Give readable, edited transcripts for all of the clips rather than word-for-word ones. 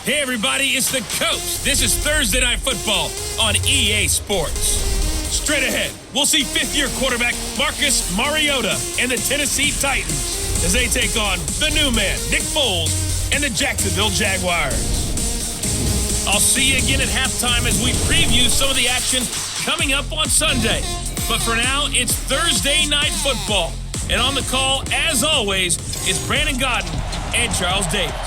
Hey everybody, it's the Coach. This is Thursday Night Football on EA Sports. Straight ahead, we'll see fifth-year quarterback Marcus Mariota and the Tennessee Titans as they take on the new man, Nick Foles, and the Jacksonville Jaguars. I'll see you again at halftime as we preview some of the action coming up on Sunday. But for now, it's Thursday Night Football. And on the call, as always, is Brandon Godden and Charles Davis.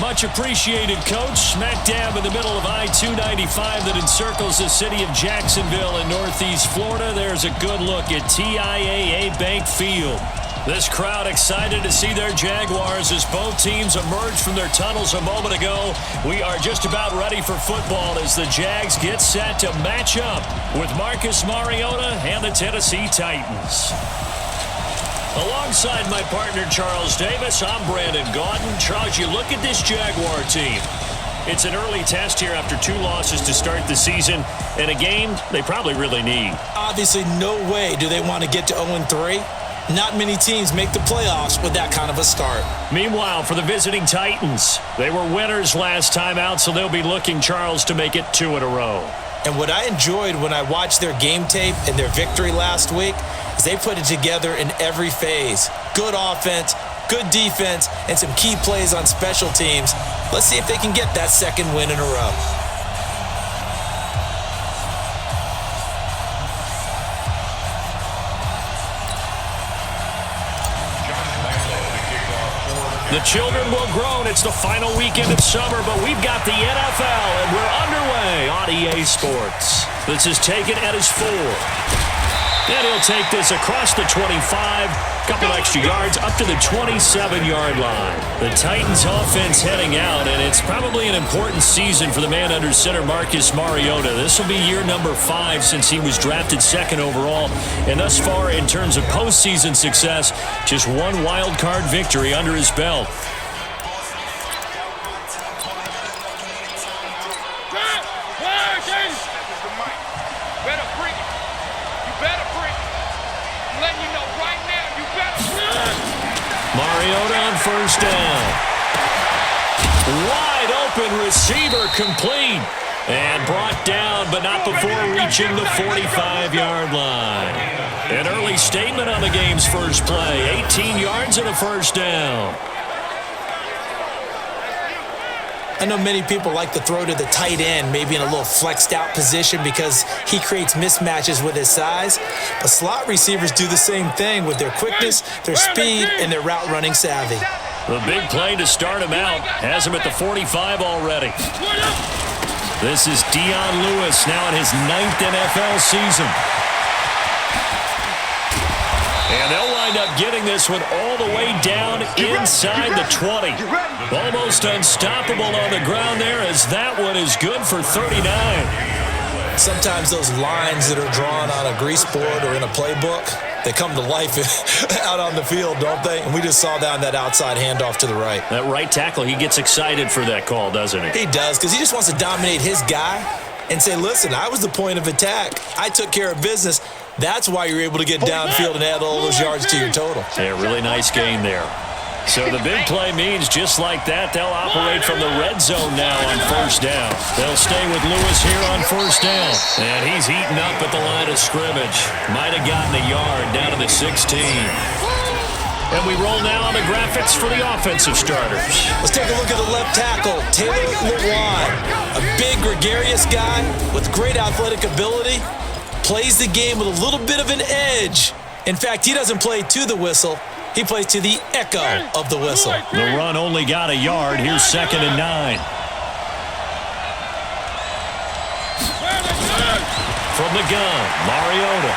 Much appreciated, Coach. Smack dab in the middle of I-295 that encircles the city of Jacksonville in northeast Florida. There's a good look at TIAA Bank Field. This crowd excited to see their Jaguars as both teams emerged from their tunnels a moment ago. We are just about ready for football as the Jags get set to match up with Marcus Mariota and the Tennessee Titans. Alongside my partner, Charles Davis, I'm Brandon Godden. Charles, you look at this Jaguar team. It's an early test here after 2 losses to start the season, and a game they probably really need. Obviously, no way do they want to get to 0-3. Not many teams make the playoffs with that kind of a start. Meanwhile, for the visiting Titans, they were winners last time out, so they'll be looking, Charles, to make it 2 in a row. And what I enjoyed when I watched their game tape and their victory last week is they put it together in every phase. Good offense, good defense, and some key plays on special teams. Let's see if they can get that second win in a row. The children will groan. It's the final weekend of summer, but we've got the NFL, and we're underway on EA Sports. This is taken at his 4. And he'll take this across the 25, couple extra yards, up to the 27-yard line. The Titans offense heading out, and it's probably an important season for the man under center, Marcus Mariota. This will be year number 5 since he was drafted 2nd overall. And thus far, in terms of postseason success, just 1 wild card victory under his belt. Mariota on first down. Wide open receiver complete. And brought down, but not before reaching the 45-yard line. An early statement on the game's first play. 18 yards and a first down. I know many people like to throw to the tight end, maybe in a little flexed out position because he creates mismatches with his size. But slot receivers do the same thing with their quickness, their speed, and their route running savvy. The big play to start him out has him at the 45 already. This is Dion Lewis now in his 9th NFL season. And they'll wind up getting this one all the way down inside the 20. Almost unstoppable on the ground there as that one is good for 39. Sometimes those lines that are drawn on a grease board or in a playbook, they come to life out on the field, don't they? And we just saw that on that outside handoff to the right. That right tackle, he gets excited for that call, doesn't he? He does, because he just wants to dominate his guy and say, listen, I was the point of attack. I took care of business. That's why you're able to get downfield and add all those yards to your total. Yeah, really nice gain there. So the big play means just like that, they'll operate from the red zone now on first down. They'll stay with Lewis here on first down. And he's eaten up at the line of scrimmage. Might have gotten a yard down to the 16. And we roll now on the graphics for the offensive starters. Let's take a look at the left tackle, Taylor Lewan. A big, gregarious guy with great athletic ability. Plays the game with a little bit of an edge. In fact, he doesn't play to the whistle. He plays to the echo of the whistle. The run only got a yard. Here's 2nd and 9. From the gun, Mariota.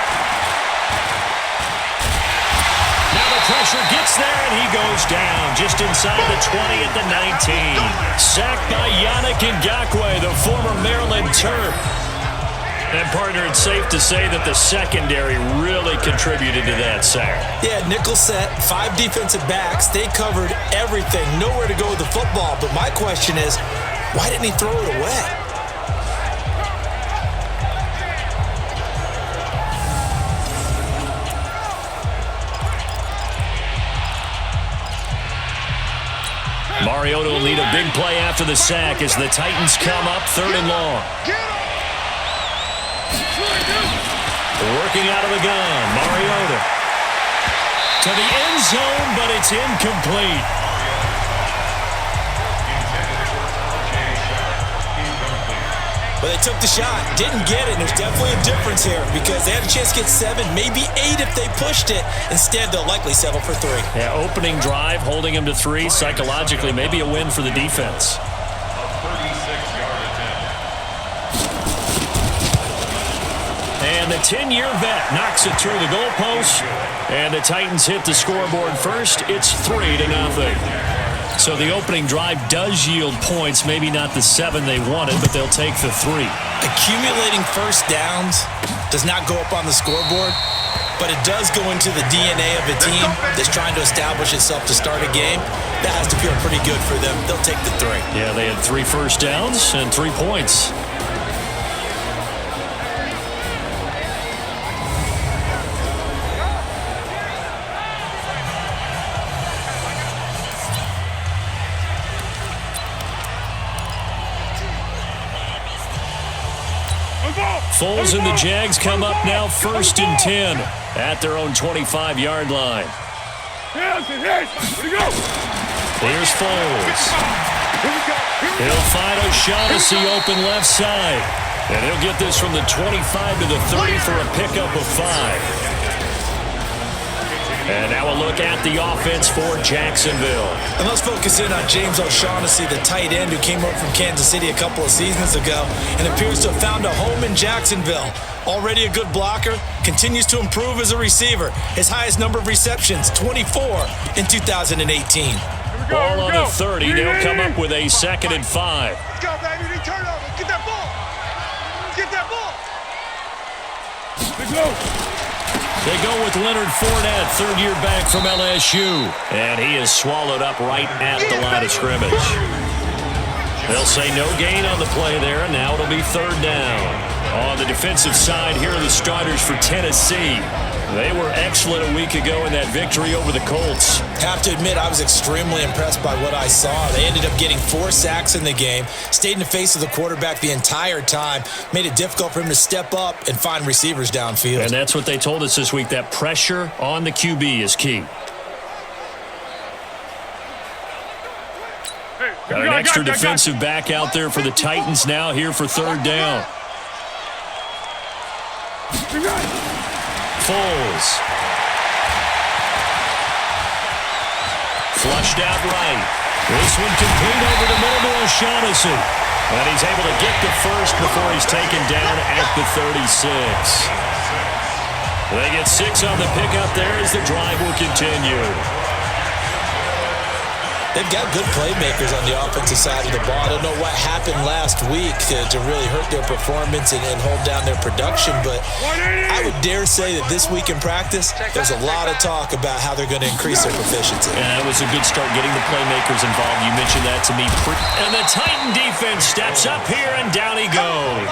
Now the pressure gets there, and he goes down just inside the 20 at the 19. Sacked by Yannick Ngakoue, the former Maryland Terp. And, partner, it's safe to say that the secondary really contributed to that sack. Yeah, nickel set, 5 defensive backs. They covered everything. Nowhere to go with the football. But my question is, why didn't he throw it away? Mariota will need a big play after the sack as the Titans come up 3rd and long. Working out of the gun, Mariota. To the end zone, but it's incomplete. Well, they took the shot, didn't get it, and there's definitely a difference here because they had a chance to get 7, maybe 8 if they pushed it. Instead, they'll likely settle for 3. Yeah, opening drive, holding him to 3. Psychologically, maybe a win for the defense. And the 10-year vet knocks it through the goalpost, and the Titans hit the scoreboard first. It's 3-0. So the opening drive does yield points, maybe not the 7 they wanted, but they'll take the 3. Accumulating first downs does not go up on the scoreboard, but it does go into the DNA of a team that's trying to establish itself to start a game. That has to feel pretty good for them. They'll take the 3. Yeah, they had 3 first downs and 3 points. Foles and the Jags come up now 1st and 10 at their own 25-yard line. Here's Foles. He'll find O'Shaughnessy open left side. And he'll get this from the 25 to the 30 for a pickup of 5. And now a look at the offense for Jacksonville. And let's focus in on James O'Shaughnessy, the tight end who came over from Kansas City a couple of seasons ago and appears to have found a home in Jacksonville. Already a good blocker, continues to improve as a receiver. His highest number of receptions, 24 in 2018. Ball on the 30. They'll come up with a 2nd and 5. Let's go, baby. Turn over. Get that ball. Get that ball. Let's go. They go with Leonard Fournette, 3rd-year back from LSU. And he is swallowed up right at the line of scrimmage. They'll say no gain on the play there, and now it'll be 3rd down. On the defensive side, here are the starters for Tennessee. They were excellent a week ago in that victory over the Colts. Have to admit, I was extremely impressed by what I saw. They ended up getting 4 sacks in the game, stayed in the face of the quarterback the entire time, made it difficult for him to step up and find receivers downfield. And that's what they told us this week, that pressure on the QB is key. Got an extra defensive back out there for the Titans now here for 3rd down. Foles. Flushed out right. This one complete over the middle to O'Shaughnessy. And he's able to get the first before he's taken down at the 36. They get 6 on the pickup there as the drive will continue. They've got good playmakers on the offensive side of the ball. I don't know what happened last week to really hurt their performance and hold down their production, but I would dare say that this week in practice, there's a lot of talk about how they're going to increase their proficiency. Yeah, it was a good start getting the playmakers involved. You mentioned that to me. And the Titan defense steps up here, and down he goes.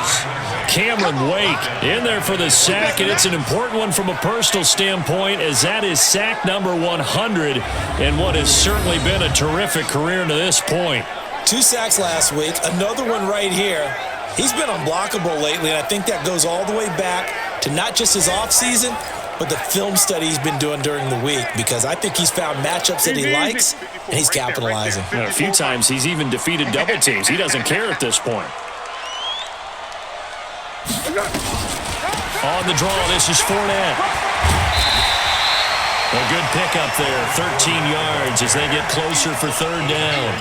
Cameron Wake in there for the sack, and it's an important one from a personal standpoint as that is sack number 100 and what has certainly been a terrific career to this point. 2 sacks last week, another one right here. He's been unblockable lately, and I think that goes all the way back to not just his offseason, but the film study he's been doing during the week, because I think he's found matchups that he likes, and he's capitalizing. A few times he's even defeated double teams. He doesn't care at this point. On the draw, this is Fournette. A good pickup there, 13 yards as they get closer for 3rd down.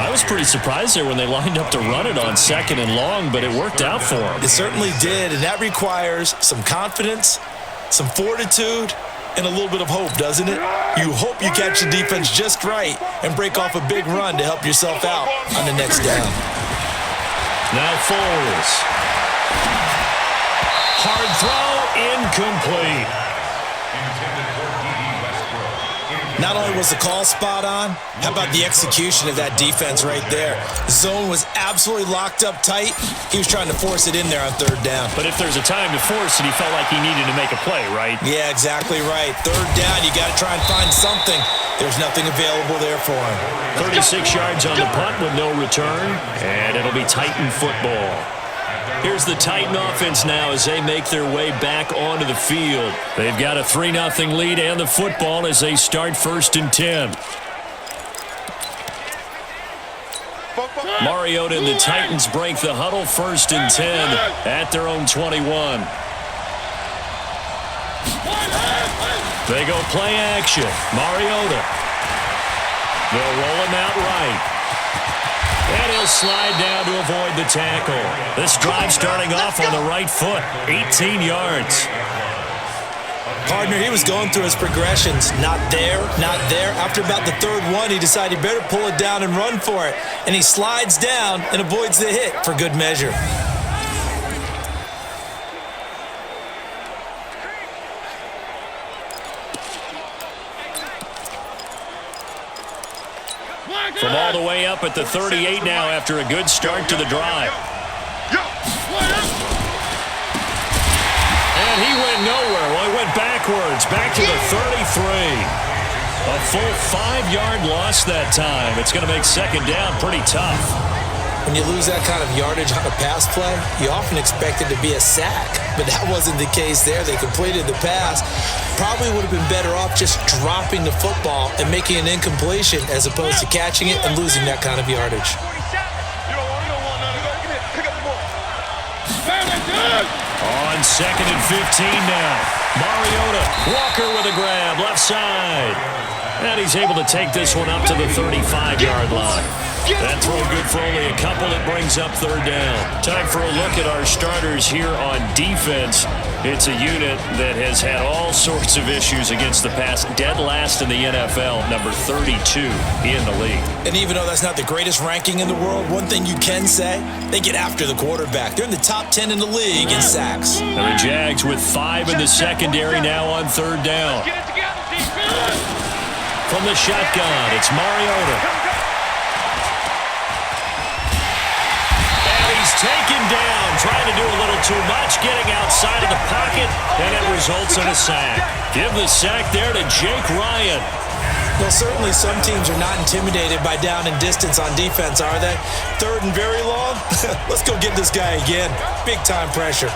I was pretty surprised there when they lined up to run it on 2nd and long, but it worked out for them. It certainly did, and that requires some confidence, some fortitude, and a little bit of hope, doesn't it? You hope you catch the defense just right and break off a big run to help yourself out on the next down. Now Foles. Hard throw, incomplete. Not only was the call spot on, how about the execution of that defense right there? Zone was absolutely locked up tight. He was trying to force it in there on 3rd down. But if there's a time to force it, he felt like he needed to make a play, right? Yeah, exactly right. 3rd down, you got to try and find something. There's nothing available there for him. 36 yards on the punt with no return, and it'll be Titan football. Here's the Titan offense now as they make their way back onto the field. They've got a 3-0 lead and the football as they start 1st and 10. Mariota and the Titans break the huddle 1st and 10 at their own 21. They go play action. Mariota. They'll roll him out right. And he'll slide down to avoid the tackle. This drive starting off on the right foot. 18 yards. Partner, he was going through his progressions. Not there, not there. After about the 3rd one, he decided he better pull it down and run for it. And he slides down and avoids the hit for good measure. From all the way up at the 38 now after a good start to the drive. And he went nowhere. Well, he went backwards, back to the 33. A full 5-yard loss that time. It's going to make 2nd down pretty tough. When you lose that kind of yardage on a pass play, you often expect it to be a sack. But that wasn't the case there. They completed the pass. Probably would have been better off just dropping the football and making an incompletion as opposed to catching it and losing that kind of yardage. On 2nd and 15 now. Mariota, Walker with a grab, left side. And he's able to take this one up to the 35-yard line. That throw good for only a couple. It brings up 3rd down. Time for a look at our starters here on defense. It's a unit that has had all sorts of issues against the pass. Dead last in the NFL, number 32 in the league. And even though that's not the greatest ranking in the world, one thing you can say, they get after the quarterback. They're in the top 10 in the league in sacks. And the Jags with 5 in the secondary now on 3rd down. From the shotgun, it's Mariota. Taken down, trying to do a little too much, getting outside of the pocket, and it results in a sack. Give the sack there to Jake Ryan. Well, certainly some teams are not intimidated by down and distance on defense, are they? 3rd and very long? Let's go get this guy again. Big-time pressure.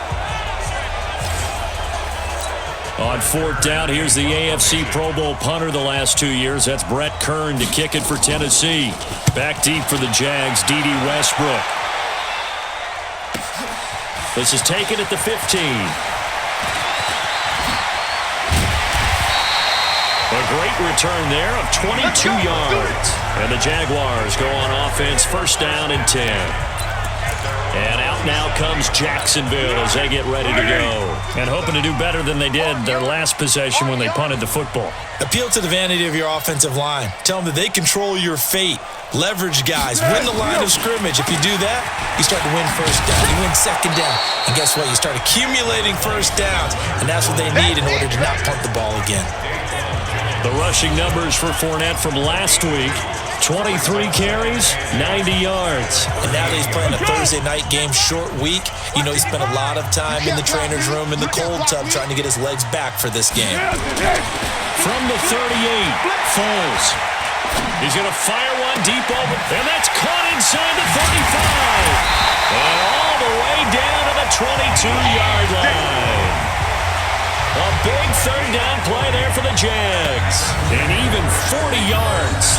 On 4th down, here's the AFC Pro Bowl punter the last 2 years. That's Brett Kern to kick it for Tennessee. Back deep for the Jags, D.D. Westbrook. This is taken at the 15. A great return there of 22 yards. And the Jaguars go on offense, 1st down and 10. And out now comes Jacksonville as they get ready to go. And hoping to do better than they did their last possession when they punted the football. Appeal to the vanity of your offensive line. Tell them that they control your fate. Leverage guys. Win the line of scrimmage. If you do that, you start to win 1st down. You win 2nd down. And guess what? You start accumulating 1st downs. And that's what they need in order to not punt the ball again. The rushing numbers for Fournette from last week. 23 carries, 90 yards. And now that he's playing a Thursday night game, short week, you know he spent a lot of time in the trainer's room in the cold tub trying to get his legs back for this game. From the 38, Foles. He's going to fire one deep over, and that's caught inside the 35. And all the way down to the 22-yard line. A big 3rd down play there for the Jags. And even 40 yards.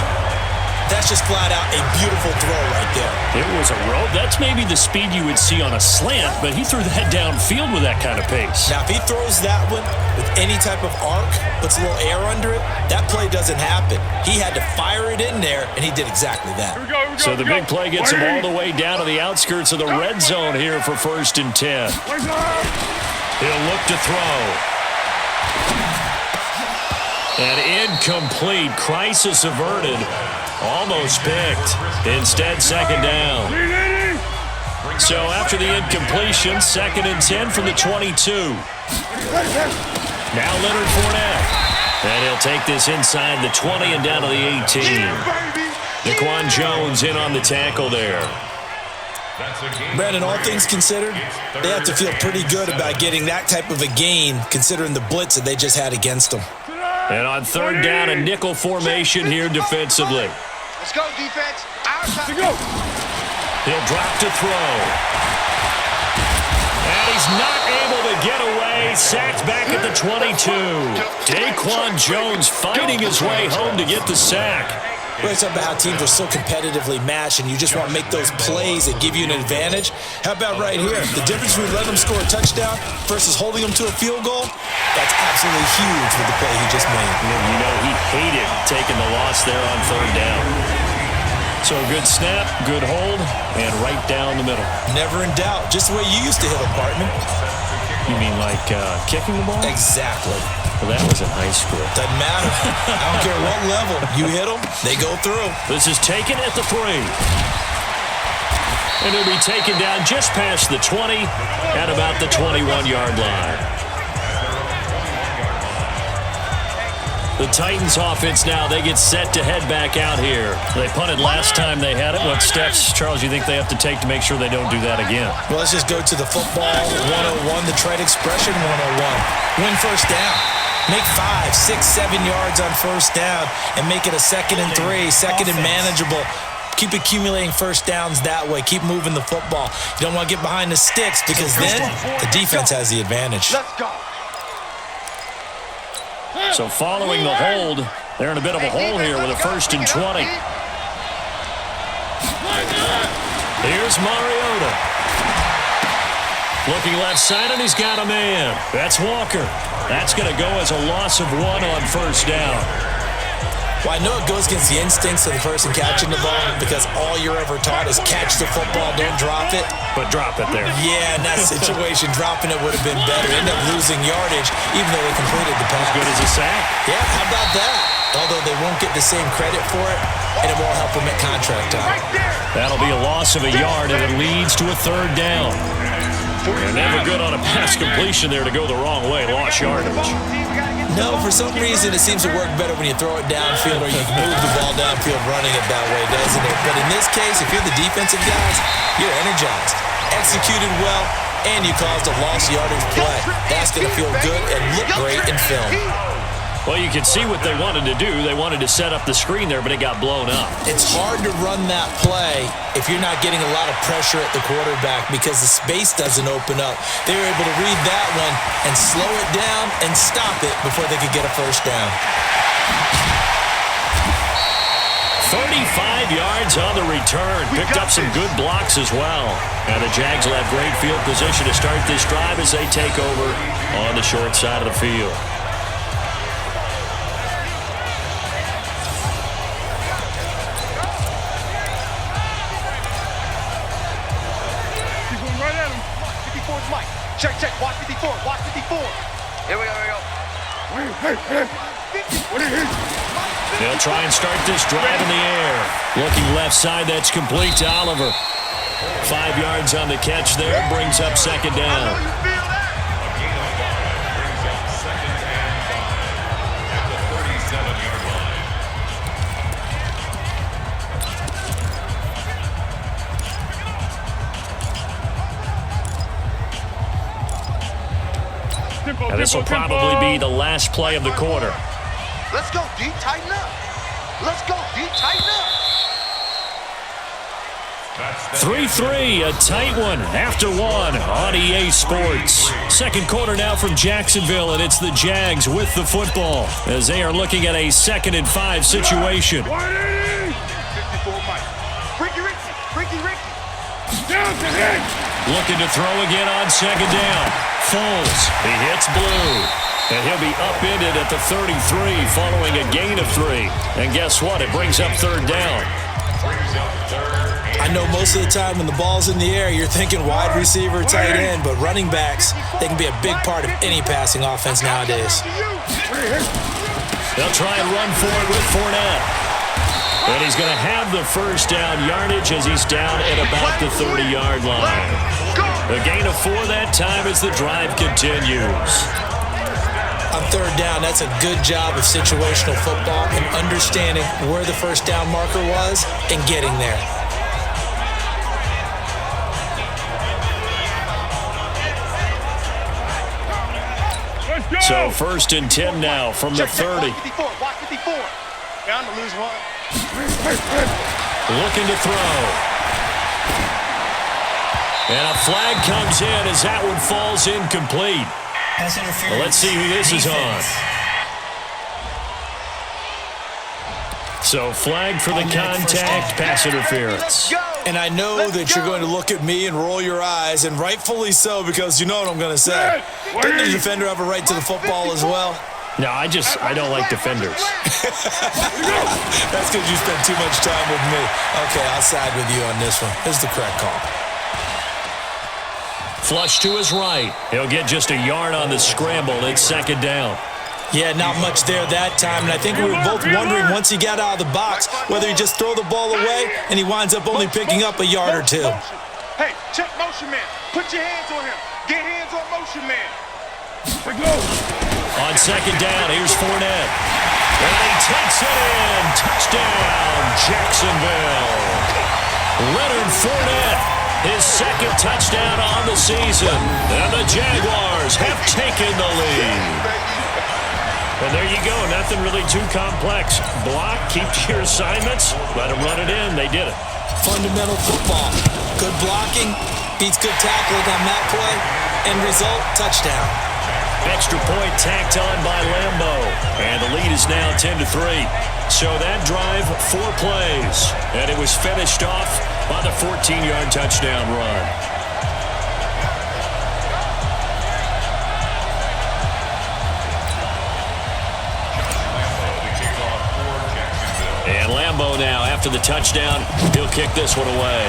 That's just flat out a beautiful throw right there. It was a rope. That's maybe the speed you would see on a slant, but he threw that downfield with that kind of pace. Now, if he throws that one with any type of arc, puts a little air under it, that play doesn't happen. He had to fire it in there, and he did exactly that. So the big play gets him all the way down to the outskirts of the red zone here for 1st and 10. He'll look to throw. And incomplete. Crisis averted. Almost picked. Instead, 2nd down. So after the incompletion, 2nd and 10 from the 22. Now Leonard Fournette. And he'll take this inside the 20 and down to the 18. Daquan Jones in on the tackle there. Brandon, all things considered, they have to feel pretty good about getting that type of a gain considering the blitz that they just had against them. And on third down, a nickel formation here defensively. Let's go, defense. Our time. Go. He'll drop to throw. And he's not able to get away. Sacked back at the 22. Daquan Jones fighting his way home to get the sack. We're talking about how teams are so competitively matched and you just want to make those plays that give you an advantage. How about right here? The difference between letting them score a touchdown versus holding them to a field goal, that's absolutely huge with the play he just made. You know, he hated taking the loss there on third down. So a good snap, good hold, and right down the middle. Never in doubt. Just the way you used to hit them, partner. You mean like kicking the ball? Exactly. Well, that was in high school. Doesn't matter. I don't care what level. You hit them, they go through. This is taken at the 3. And he'll be taken down just past the 20 at about the 21-yard line. The Titans offense now, they get set to head back out here. They punted last time they had it. What steps, Charles, you think they have to take to make sure they don't do that again? Well, let's just go to the football 101, the trade expression 101. Win first down. Make 5, 6, 7 yards on first down and make it a 2nd and 3, 2nd and manageable. Keep accumulating first downs that way. Keep moving the football. You don't want to get behind the sticks because then the defense has the advantage. Let's go. So following the hold, they're in a bit of a hole here with a 1st and 20. Here's Mariota. Looking left side, and he's got a man. That's Walker. That's going to go as a loss of 1 on first down. Well, I know it goes against the instincts of the person catching the ball because all you're ever taught is catch the football, don't drop it. But drop it there. Yeah, in that situation, dropping it would have been better. End up losing yardage, even though they completed the pass. As good as a sack. Yeah, how about that? Although they won't get the same credit for it, and it won't help them at contract time. That'll be a loss of a yard, and it leads to a 3rd down. They're never good on a pass completion there to go the wrong way. Lost yardage. No, for some reason it seems to work better when you throw it downfield or you move the ball downfield running it that way, doesn't it? But in this case, if you're the defensive guys, you're energized, executed well, and you caused a lost yardage play. That's going to feel good and look great in film. Well, you can see what they wanted to do. They wanted to set up the screen there, but it got blown up. It's hard to run that play if you're not getting a lot of pressure at the quarterback because the space doesn't open up. They were able to read that one and slow it down and stop it before they could get a first down. 35 yards on the return. Picked up some good blocks as well. And the Jags will have great field position to start this drive as they take over on the short side of the field. Check, check. Watch 54. Watch 54. Here we go. They'll try and start this drive in the air. Looking left side, that's complete to Oliver. 5 yards on the catch there, brings up 2nd down. Now this will probably be the last play of the quarter. Let's go, D. Tighten up. Let's go, D. Tighten up. 3-3, a tight one after 1 on EA Sports. Second quarter now from Jacksonville, and it's the Jags with the football as they are looking at a 2nd and 5 situation. 54 Mike. Ricky. Down to him. Looking to throw again on 2nd down. Foles, he hits Blue, and he'll be upended at the 33 following a gain of 3. And guess what? It brings up 3rd down. I know most of the time when the ball's in the air, you're thinking wide receiver, tight end, but running backs, they can be a big part of any passing offense nowadays. They'll try and run for it with Fournette. And he's going to have the first down yardage as he's down at about the 30-yard line. A gain of 4 that time as the drive continues. On 3rd down, that's a good job of situational football and understanding where the first down marker was and getting there. So 1st and 10 now from the 30. Watch 54. Bound to lose one. Looking to throw. And a flag comes in as that one falls incomplete. Well, let's see who this is on. So flag for the contact, pass interference. And I know that you're going to look at me and roll your eyes, and rightfully so, because you know what I'm going to say. Doesn't the defender have a right to the football as well? No, I don't like defenders. That's because you spent too much time with me. Okay, I'll side with you on this one. This is the correct call. Flush to his right. He'll get just a yard on the scramble. It's 2nd down. Yeah, not much there that time, and I think we were both wondering once he got out of the box whether he just throw the ball away and he winds up only picking up a yard or two. Hey, check motion man. Put your hands on him. Get hands on motion man. On 2nd down, here's Fournette. And he takes it in. Touchdown, Jacksonville. Leonard Fournette, his 2nd touchdown on the season. And the Jaguars have taken the lead. And there you go. Nothing really too complex. Block, keep to your assignments, let them run it in. They did it. Fundamental football. Good blocking beats good tackling on that play. End result, touchdown. Extra point tacked on by Lambo. And the lead is now 10-3. So that drive, 4 plays. And it was finished off by the 14-yard touchdown run. And Lambo now, after the touchdown, he'll kick this one away.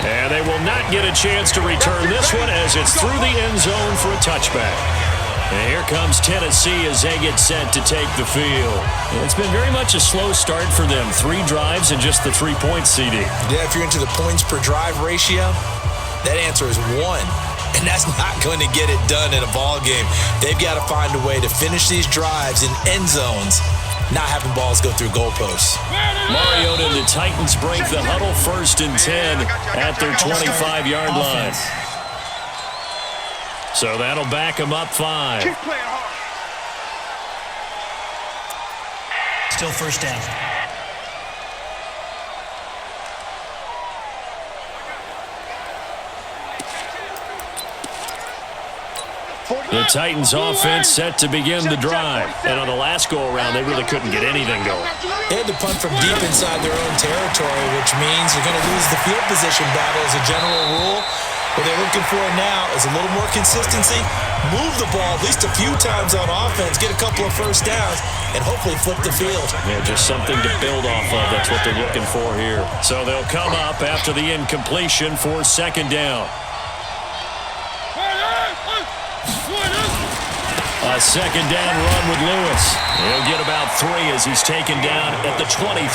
And they will not get a chance to return this one as it's through the end zone for a touchback. And here comes Tennessee as they get set to take the field. And it's been very much a slow start for them. 3 drives and just the 3 points, CD. Yeah, if you're into the points per drive ratio, that answer is 1. And that's not going to get it done in a ball game. They've got to find a way to finish these drives in end zones, not having balls go through goalposts. Mariota and the Titans break the huddle 1st and 10 at their 25-yard line. So that'll back them up 5. Keep playing hard. Still 1st down. The Titans offense set to begin the drive. And on the last go-around, they really couldn't get anything going. They had to punt from deep inside their own territory, which means you're going to lose the field position battle as a general rule. What they're looking for now is a little more consistency, move the ball at least a few times on offense, get a couple of 1st downs, and hopefully flip the field. Yeah, just something to build off of. That's what they're looking for here. So they'll come up after the incompletion for 2nd down. A 2nd down run with Lewis. He'll get about 3 as he's taken down at the 23.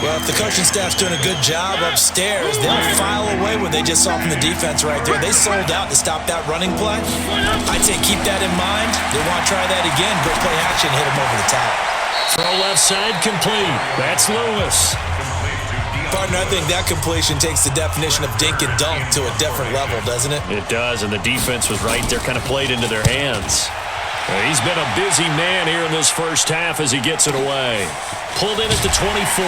Well, if the coaching staff's doing a good job upstairs, they'll file away what they just saw from the defense right there. They sold out to stop that running play. I'd say keep that in mind. They want to try that again. Go play action, hit them over the top. Throw left side complete. That's Lewis. Partner, I think that completion takes the definition of dink and dunk to a different level, doesn't it? It does, and the defense was right there, kind of played into their hands. He's been a busy man here in this 1st half as he gets it away. Pulled in at the 24.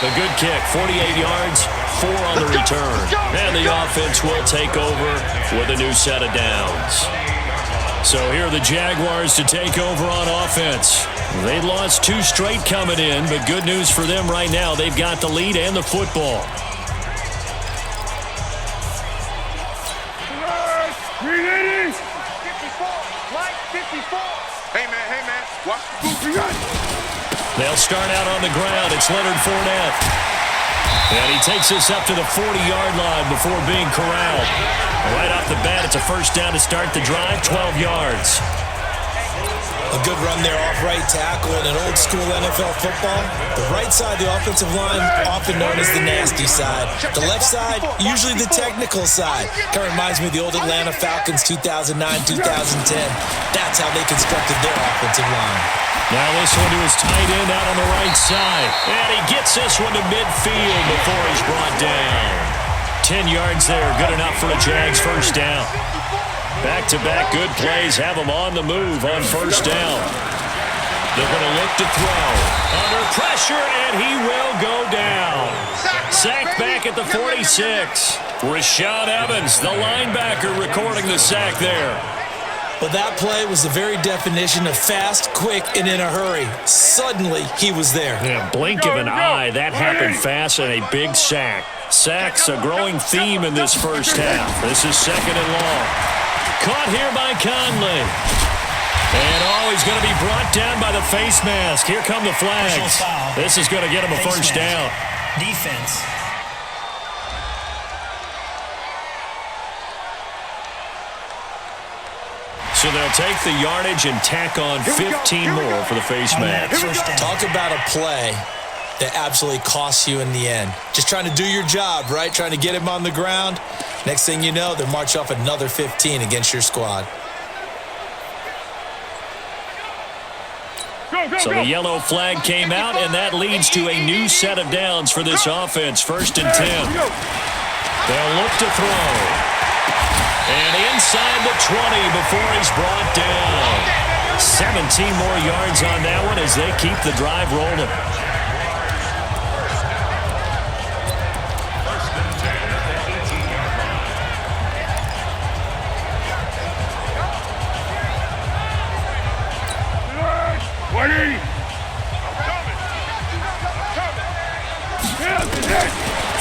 A good kick, 48 yards, 4 on the return. And the offense will take over with a new set of downs. So here are the Jaguars to take over on offense. They lost 2 straight coming in, but good news for them right now. They've got the lead and the football. Hey, man. Watch the boot. They'll start out on the ground. It's Leonard Fournette. And he takes this up to the 40-yard line before being corralled. Right off the bat, it's a 1st down to start the drive, 12 yards. A good run there off right tackle in an old-school NFL football. The right side of the offensive line, often known as the nasty side. The left side, usually the technical side. Kind of reminds me of the old Atlanta Falcons 2009-2010. That's how they constructed their offensive line. Now this one to his tight end out on the right side. And he gets this one to midfield before he's brought down. 10 yards there, good enough for a Jags first down. Back-to-back good plays have them on the move on first down. They're going to look to throw. Under pressure, and he will go down. Sacked back at the 46. Rashaan Evans, the linebacker, recording the sack there. Well, that play was the very definition of fast, quick, and in a hurry. Suddenly, he was there. Yeah, blink of an eye, that happened fast, and a big sack. Sacks a growing theme in this first half. This is second and long. Caught here by Conley. And he's going to be brought down by the face mask. Here come the flags. This is going to get him a first down. Defense. So they'll take the yardage and tack on 15 more for the face mask. Talk about a play that absolutely costs you in the end. Just trying to do your job, right? Trying to get him on the ground. Next thing you know, they march off another 15 against your squad. So the yellow flag came out, and that leads to a new set of downs for this offense. First and 10. They'll look to throw. And inside the 20 before he's brought down. 17 more yards on that one as they keep the drive rolling.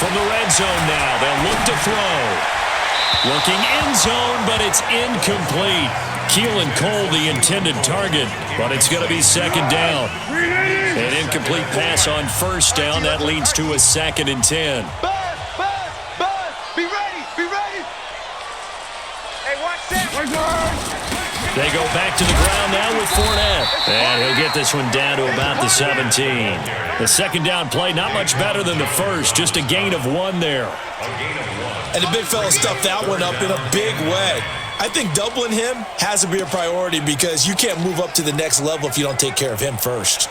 From the red zone now, they'll look to throw. Looking end zone, but it's incomplete. Keelan Cole, the intended target, but it's going to be second down. An incomplete pass on first down. That leads to a 2nd and 10. Buzz! Be ready! Hey, watch that! They go back to the ground now with Fournette. And he'll get this one down to about the 17. The second down play, not much better than the first. Just a gain of 1 there. And the big fella stuffed that one up in a big way. I think doubling him has to be a priority because you can't move up to the next level if you don't take care of him first.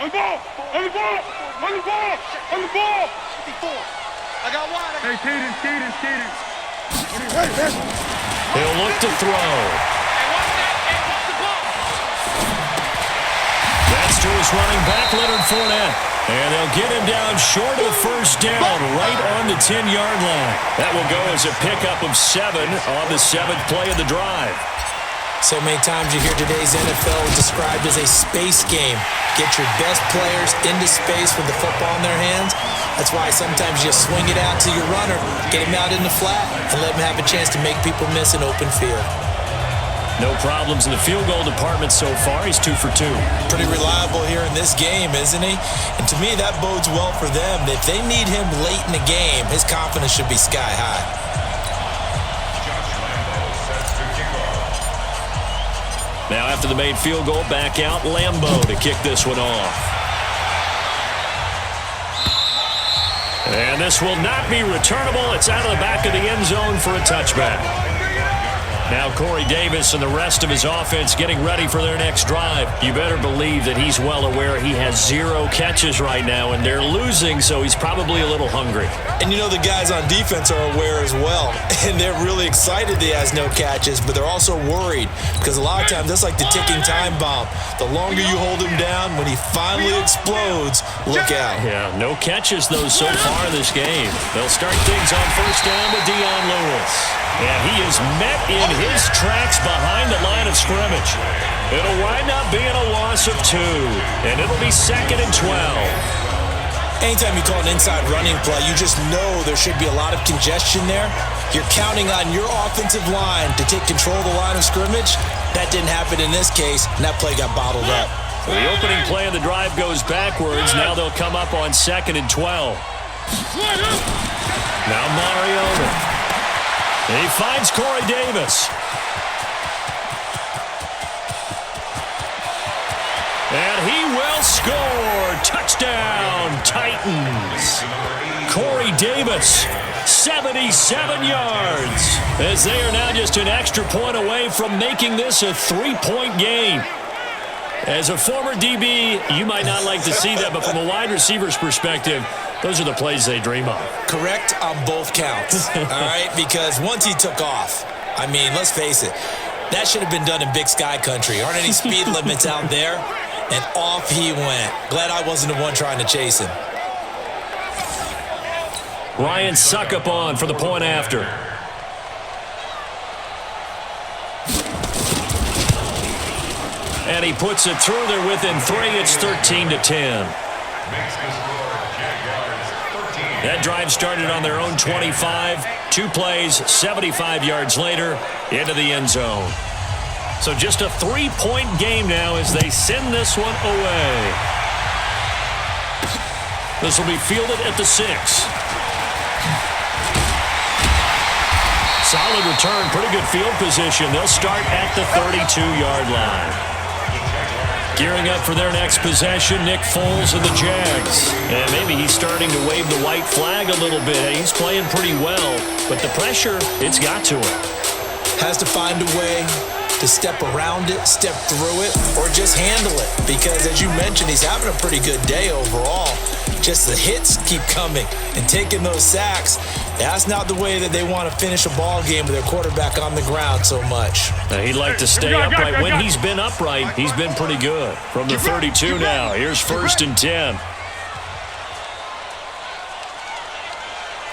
On the ball! On the ball! On the ball! On the ball! 54. I got one. Hey, Cadence. He'll look to throw. That's to his running back, Leonard Fournette. And they'll get him down short of the first down, right on the 10-yard line. That will go as a pickup of 7 on the 7th play of the drive. So many times you hear today's NFL described as a space game. Get your best players into space with the football in their hands. That's why sometimes you swing it out to your runner, get him out in the flat, and let him have a chance to make people miss an open field. No problems in the field goal department so far. He's 2 for 2. Pretty reliable here in this game, isn't he? And to me, that bodes well for them. If they need him late in the game, his confidence should be sky high. Now after the made field goal, back out Lambeau to kick this one off. And this will not be returnable. It's out of the back of the end zone for a touchback. Now Corey Davis and the rest of his offense getting ready for their next drive. You better believe that he's well aware he has 0 catches right now, and they're losing, so he's probably a little hungry. And you know the guys on defense are aware as well, and they're really excited that he has no catches, but they're also worried because a lot of times that's like the ticking time bomb. The longer you hold him down, when he finally explodes, look out. Yeah, no catches, though, so far in this game. They'll start things on first down with Dion Lewis. And he is met in his tracks behind the line of scrimmage. It'll wind up being a loss of 2, and it'll be 2nd and 12. Anytime you call an inside running play, you just know there should be a lot of congestion there. You're counting on your offensive line to take control of the line of scrimmage. That didn't happen in this case, and that play got bottled up. So the opening play of the drive goes backwards. Now they'll come up on 2nd and 12. Now Mariota. He finds Corey Davis. And he will score. Touchdown, Titans. Corey Davis, 77 yards. As they are now just an extra point away from making this a 3-point game. As a former DB, you might not like to see that, but from a wide receiver's perspective, those are the plays they dream of. Correct on both counts, all right? Because once he took off, I mean, let's face it, that should have been done in Big Sky Country. Aren't any speed limits out there? And off he went. Glad I wasn't the one trying to chase him. Ryan Suckup on for the point after. And he puts it through there within 3. It's 13-10. That drive started on their own 25. 2 plays, 75 yards later, into the end zone. So just a 3-point game now as they send this one away. This will be fielded at the 6. Solid return, pretty good field position. They'll start at the 32-yard line. Gearing up for their next possession, Nick Foles and the Jags. And maybe he's starting to wave the white flag a little bit. He's playing pretty well, but the pressure, it's got to him. Has to find a way to step around it, step through it, or just handle it. Because as you mentioned, he's having a pretty good day overall. Just the hits keep coming and taking those sacks. That's not the way that they want to finish a ball game with their quarterback on the ground so much. Now, he'd like to stay upright. When he's been upright, he's been pretty good. From the 32 now, here's 1st and 10.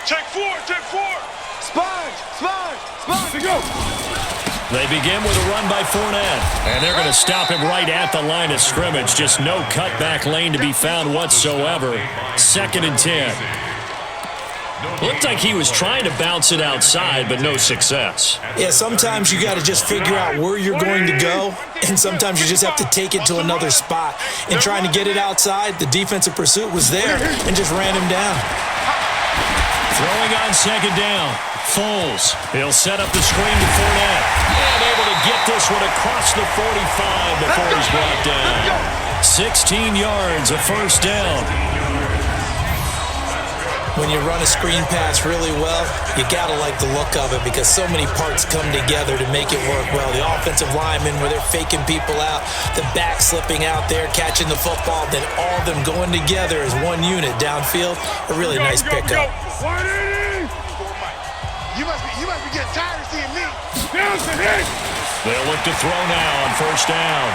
Check 4, check 4. Sponge, go. They begin with a run by Fournette, and they're going to stop him right at the line of scrimmage. Just no cutback lane to be found whatsoever. 2nd and 10. Looked like he was trying to bounce it outside, but no success. Yeah, sometimes you got to just figure out where you're going to go, and sometimes you just have to take it to another spot. And trying to get it outside, the defensive pursuit was there and just ran him down. Throwing on 2nd down. Foles. He'll set up the screen to Fournette. And able to get this one across the 45 before he's brought down. 16 yards, a 1st down. When you run a screen pass really well, you got to like the look of it because so many parts come together to make it work well. The offensive linemen, where they're faking people out, the back slipping out there, catching the football, then all of them going together as one unit downfield. A really nice pickup. You must be getting tired of seeing me. They'll look to throw now on 1st down.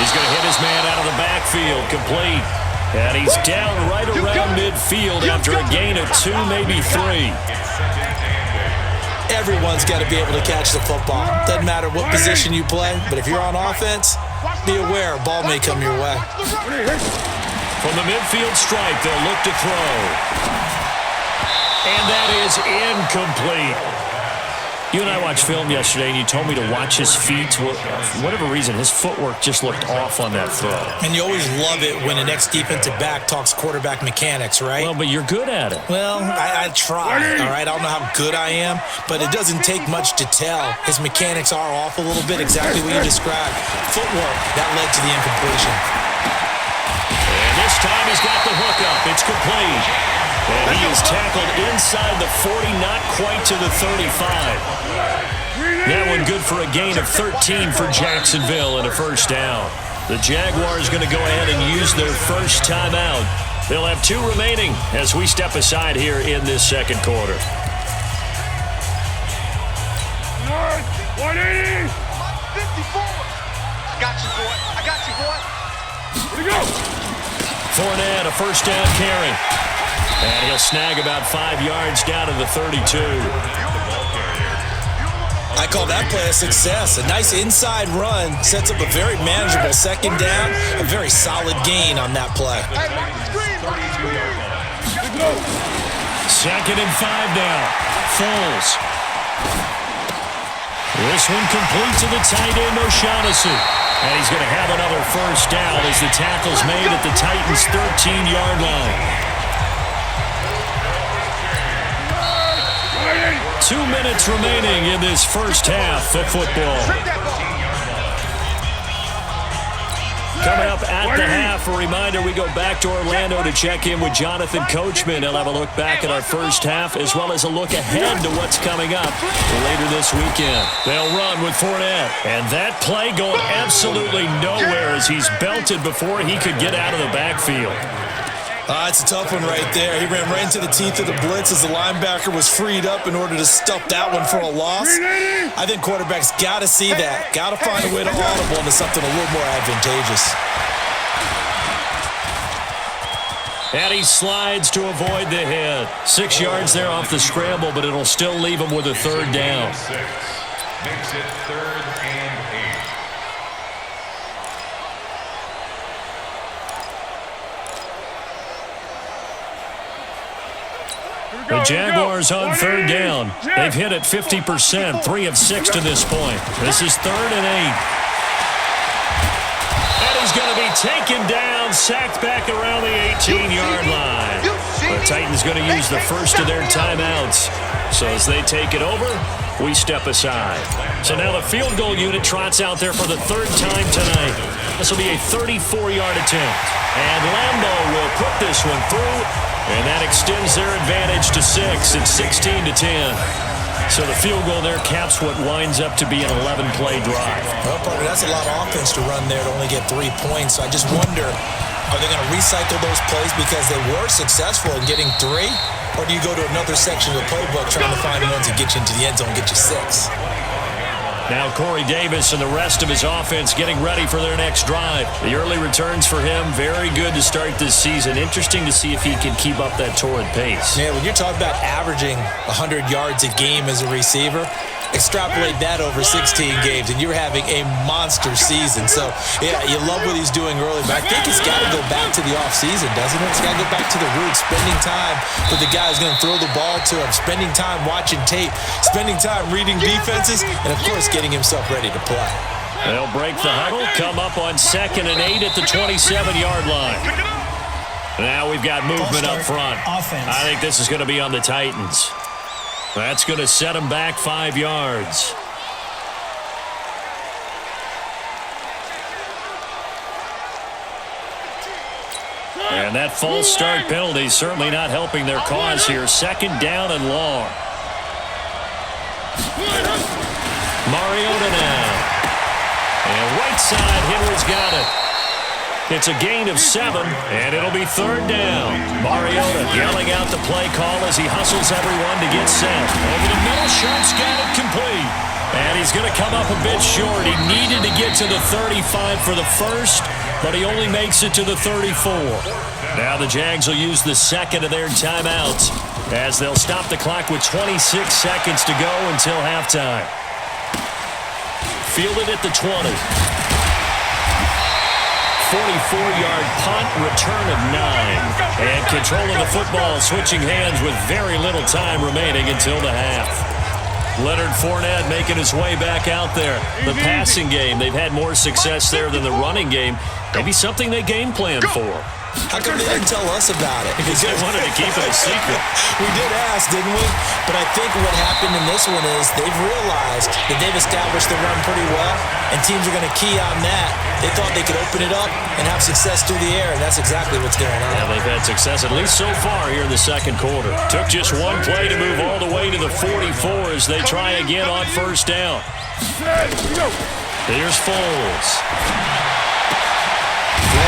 He's going to hit his man out of the backfield, complete. And he's down right around midfield after a gain of 2, maybe 3. Everyone's got to be able to catch the football. Doesn't matter what position you play, but if you're on offense, be aware a ball may come your way. From the midfield stripe, they'll look to throw. And that is incomplete. You and I watched film yesterday, and you told me to watch his feet. For whatever reason, his footwork just looked off on that throw. And you always love it when the next defensive back talks quarterback mechanics, right? Well, but you're good at it. Well, I try, all right? I don't know how good I am, but it doesn't take much to tell. His mechanics are off a little bit, exactly what you described. Footwork, that led to the incompletion. And this time he's got the hook up. It's complete. And he is tackled inside the 40, not quite to the 35. That one good for a gain of 13 for Jacksonville and a 1st down. The Jaguars going to go ahead and use their first timeout. They'll have 2 remaining as we step aside here in this 2nd quarter. 180! 54! I got you, boy. Where'd he go? Fournette, a 1st down carry. And he'll snag about 5 yards down to the 32. I call that play a success. A nice inside run sets up a very manageable 2nd down. A very solid gain on that play. 2nd and 5 now. Foles. This one complete to the tight end, O'Shaughnessy. And he's going to have another 1st down as the tackle's made at the Titans' 13-yard line. 2 minutes remaining in this first half of football. Coming up at the half, a reminder, we go back to Orlando to check in with Jonathan Coachman. He'll have a look back at our first half as well as a look ahead to what's coming up later this weekend. They'll run with Fournette. And that play going absolutely nowhere as he's belted before he could get out of the backfield. It's a tough one right there. He ran right into the teeth of the blitz as the linebacker was freed up in order to stuff that one for a loss. I think quarterbacks got to see that. Got to find a way to audible into something a little more advantageous. And he slides to avoid the hit. 6 yards there off the scramble, but it'll still leave him with a third down. Makes it 3rd and 8. The Jaguars on third down. They've hit it 50%, 3 of 6 to this point. This is 3rd and 8. And he's going to be taken down, sacked back around the 18-yard line. The Titans going to use the first of their timeouts. So as they take it over, we step aside. So now the field goal unit trots out there for the 3rd time tonight. This will be a 34-yard attempt. And Lambeau will put this one through. And that extends their advantage to 6. It's 16-10. So the field goal there caps what winds up to be an 11-play drive. Well, partner, that's a lot of offense to run there to only get 3 points. So I just wonder, are they going to recycle those plays because they were successful in getting 3? Or do you go to another section of the playbook trying to find ones that get you into the end zone and get you 6? Now Corey Davis and the rest of his offense getting ready for their next drive. The early returns for him, very good to start this season. Interesting to see if he can keep up that torrid pace. Yeah, when you're talking about averaging 100 yards a game as a receiver, extrapolate that over 16 games, and you're having a monster season. So, yeah, you love what he's doing early, but I think it's got to go back to the offseason, doesn't it? It's got to go back to the roots, spending time with the guy who's going to throw the ball to him, spending time watching tape, spending time reading defenses, and, of course, getting himself ready to play. They'll break the huddle, come up on 2nd and 8 at the 27-yard line. Now we've got movement up front. I think this is going to be on the Titans. That's going to set him back 5 yards. And that false start penalty is certainly not helping their cause here. 2nd down and long. Mariota now. And right side, Henry's got it. It's a gain of 7, and it'll be 3rd down. Mariota yelling out the play call as he hustles everyone to get set. Over the middle, Sharp's got it complete. And he's going to come up a bit short. He needed to get to the 35 for the first, but he only makes it to the 34. Now the Jags will use the 2nd of their timeouts as they'll stop the clock with 26 seconds to go until halftime. Fielded at the 20. 44-yard punt, return of 9. And control of the football, switching hands with very little time remaining until the half. Leonard Fournette making his way back out there. The passing game, they've had more success there than the running game. Maybe something they game planned for. How come they didn't tell us about it? Because they wanted to keep it a secret. We did ask, didn't we? But I think what happened in this one is they've realized that they've established the run pretty well, and teams are going to key on that. They thought they could open it up and have success through the air, and that's exactly what's going on. Yeah, they've had success at least so far here in the 2nd quarter. Took just one play to move all the way to the 44 as they try again on 1st down. Here's Foles.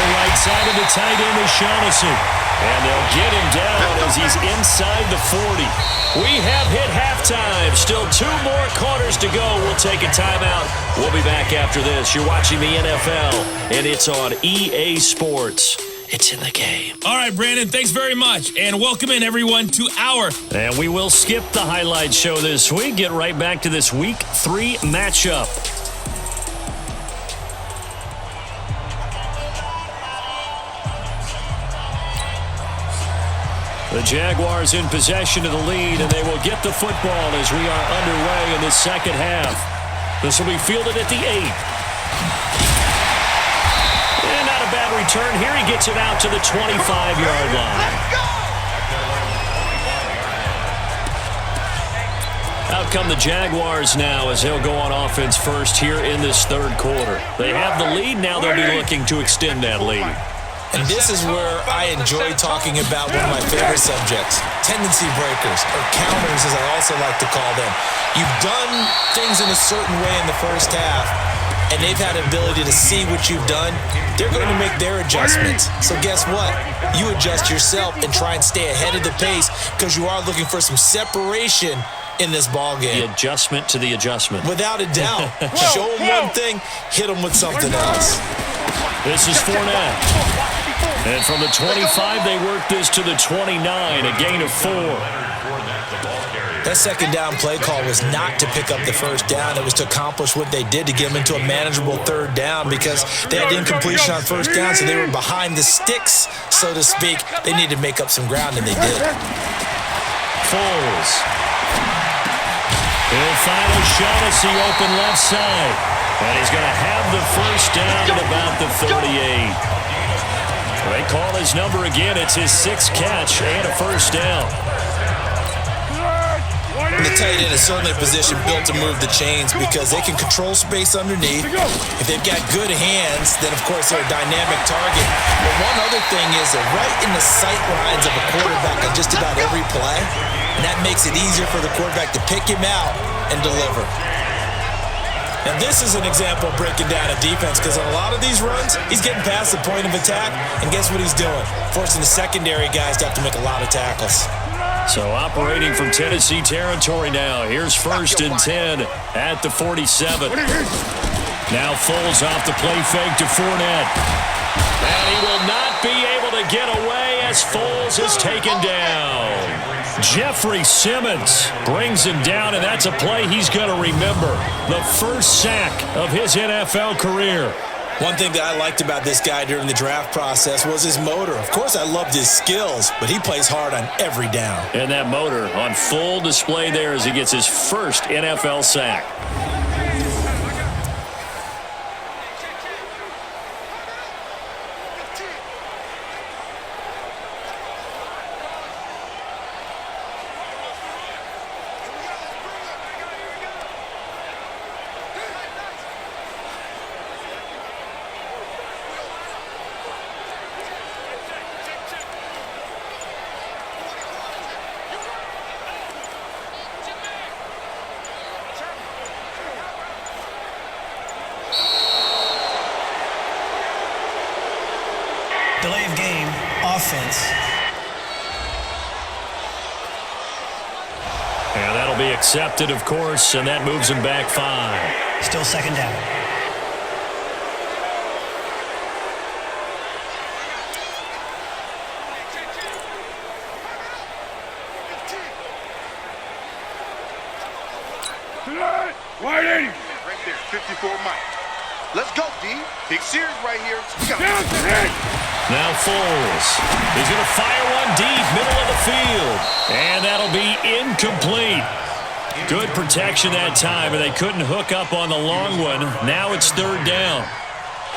Right side of the tight end is Shaughnessy. And they'll get him down as he's inside the 40. We have hit halftime. Still 2 more quarters to go. We'll take a timeout. We'll be back after this. You're watching the NFL, and it's on EA Sports. It's in the game. All right, Brandon, thanks very much. And welcome in, everyone, to our... And we will skip the highlight show this week. Get right back to this Week 3 matchup. The Jaguars in possession of the lead, and they will get the football as we are underway in the 2nd half. This will be fielded at the 8. And not a bad return here. He gets it out to the 25-yard line. Out come the Jaguars now as they'll go on offense first here in this third quarter. They have the lead. Now they'll be looking to extend that lead. And this is where I enjoy talking about one of my favorite subjects, tendency breakers, or counters as I also like to call them. You've done things in a certain way in the first half, and they've had an ability to see what you've done. They're going to make their adjustments. So guess what? You adjust yourself and try and stay ahead of the pace because you are looking for some separation in this ball game. The adjustment to the adjustment. Without a doubt. Show them one thing, hit them with something else. This is Fournette. And from the 25, they work this to the 29, a gain of 4. That second down play call was not to pick up the first down. It was to accomplish what they did to get them into a manageable third down because they had incompletion on first down, so they were behind the sticks, so to speak. They needed to make up some ground, and they did. Foles. He'll find O'Shaughnessy open left side. And he's going to have the first down at about the 38. They call his number again. It's his 6th catch and a first down. The tight end is certainly a position built to move the chains because they can control space underneath. If they've got good hands, then, of course, they're a dynamic target. But one other thing is they're right in the sight lines of a quarterback on just about every play, and that makes it easier for the quarterback to pick him out and deliver. Now, this is an example of breaking down a defense because on a lot of these runs, he's getting past the point of attack, and guess what he's doing? Forcing the secondary guys to have to make a lot of tackles. So operating from Tennessee territory now. Here's 1st and 10 at the 47. Now Foles off the play fake to Fournette. And he will not be able to get away as Foles is taken down. Jeffrey Simmons brings him down, and that's a play he's going to remember. The first sack of his NFL career. One thing that I liked about this guy during the draft process was his motor. Of course, I loved his skills, but he plays hard on every down. And that motor on full display there as he gets his first NFL sack. Delay of game, offense. And that'll be accepted, of course, and that moves him back 5. Still second down. Wide 80. Right there, 54 Mike. Let's go, D. Big series right here. Now Foles. He's going to fire one deep, middle of the field. And that'll be incomplete. Good protection that time, and they couldn't hook up on the long one. Now it's 3rd down.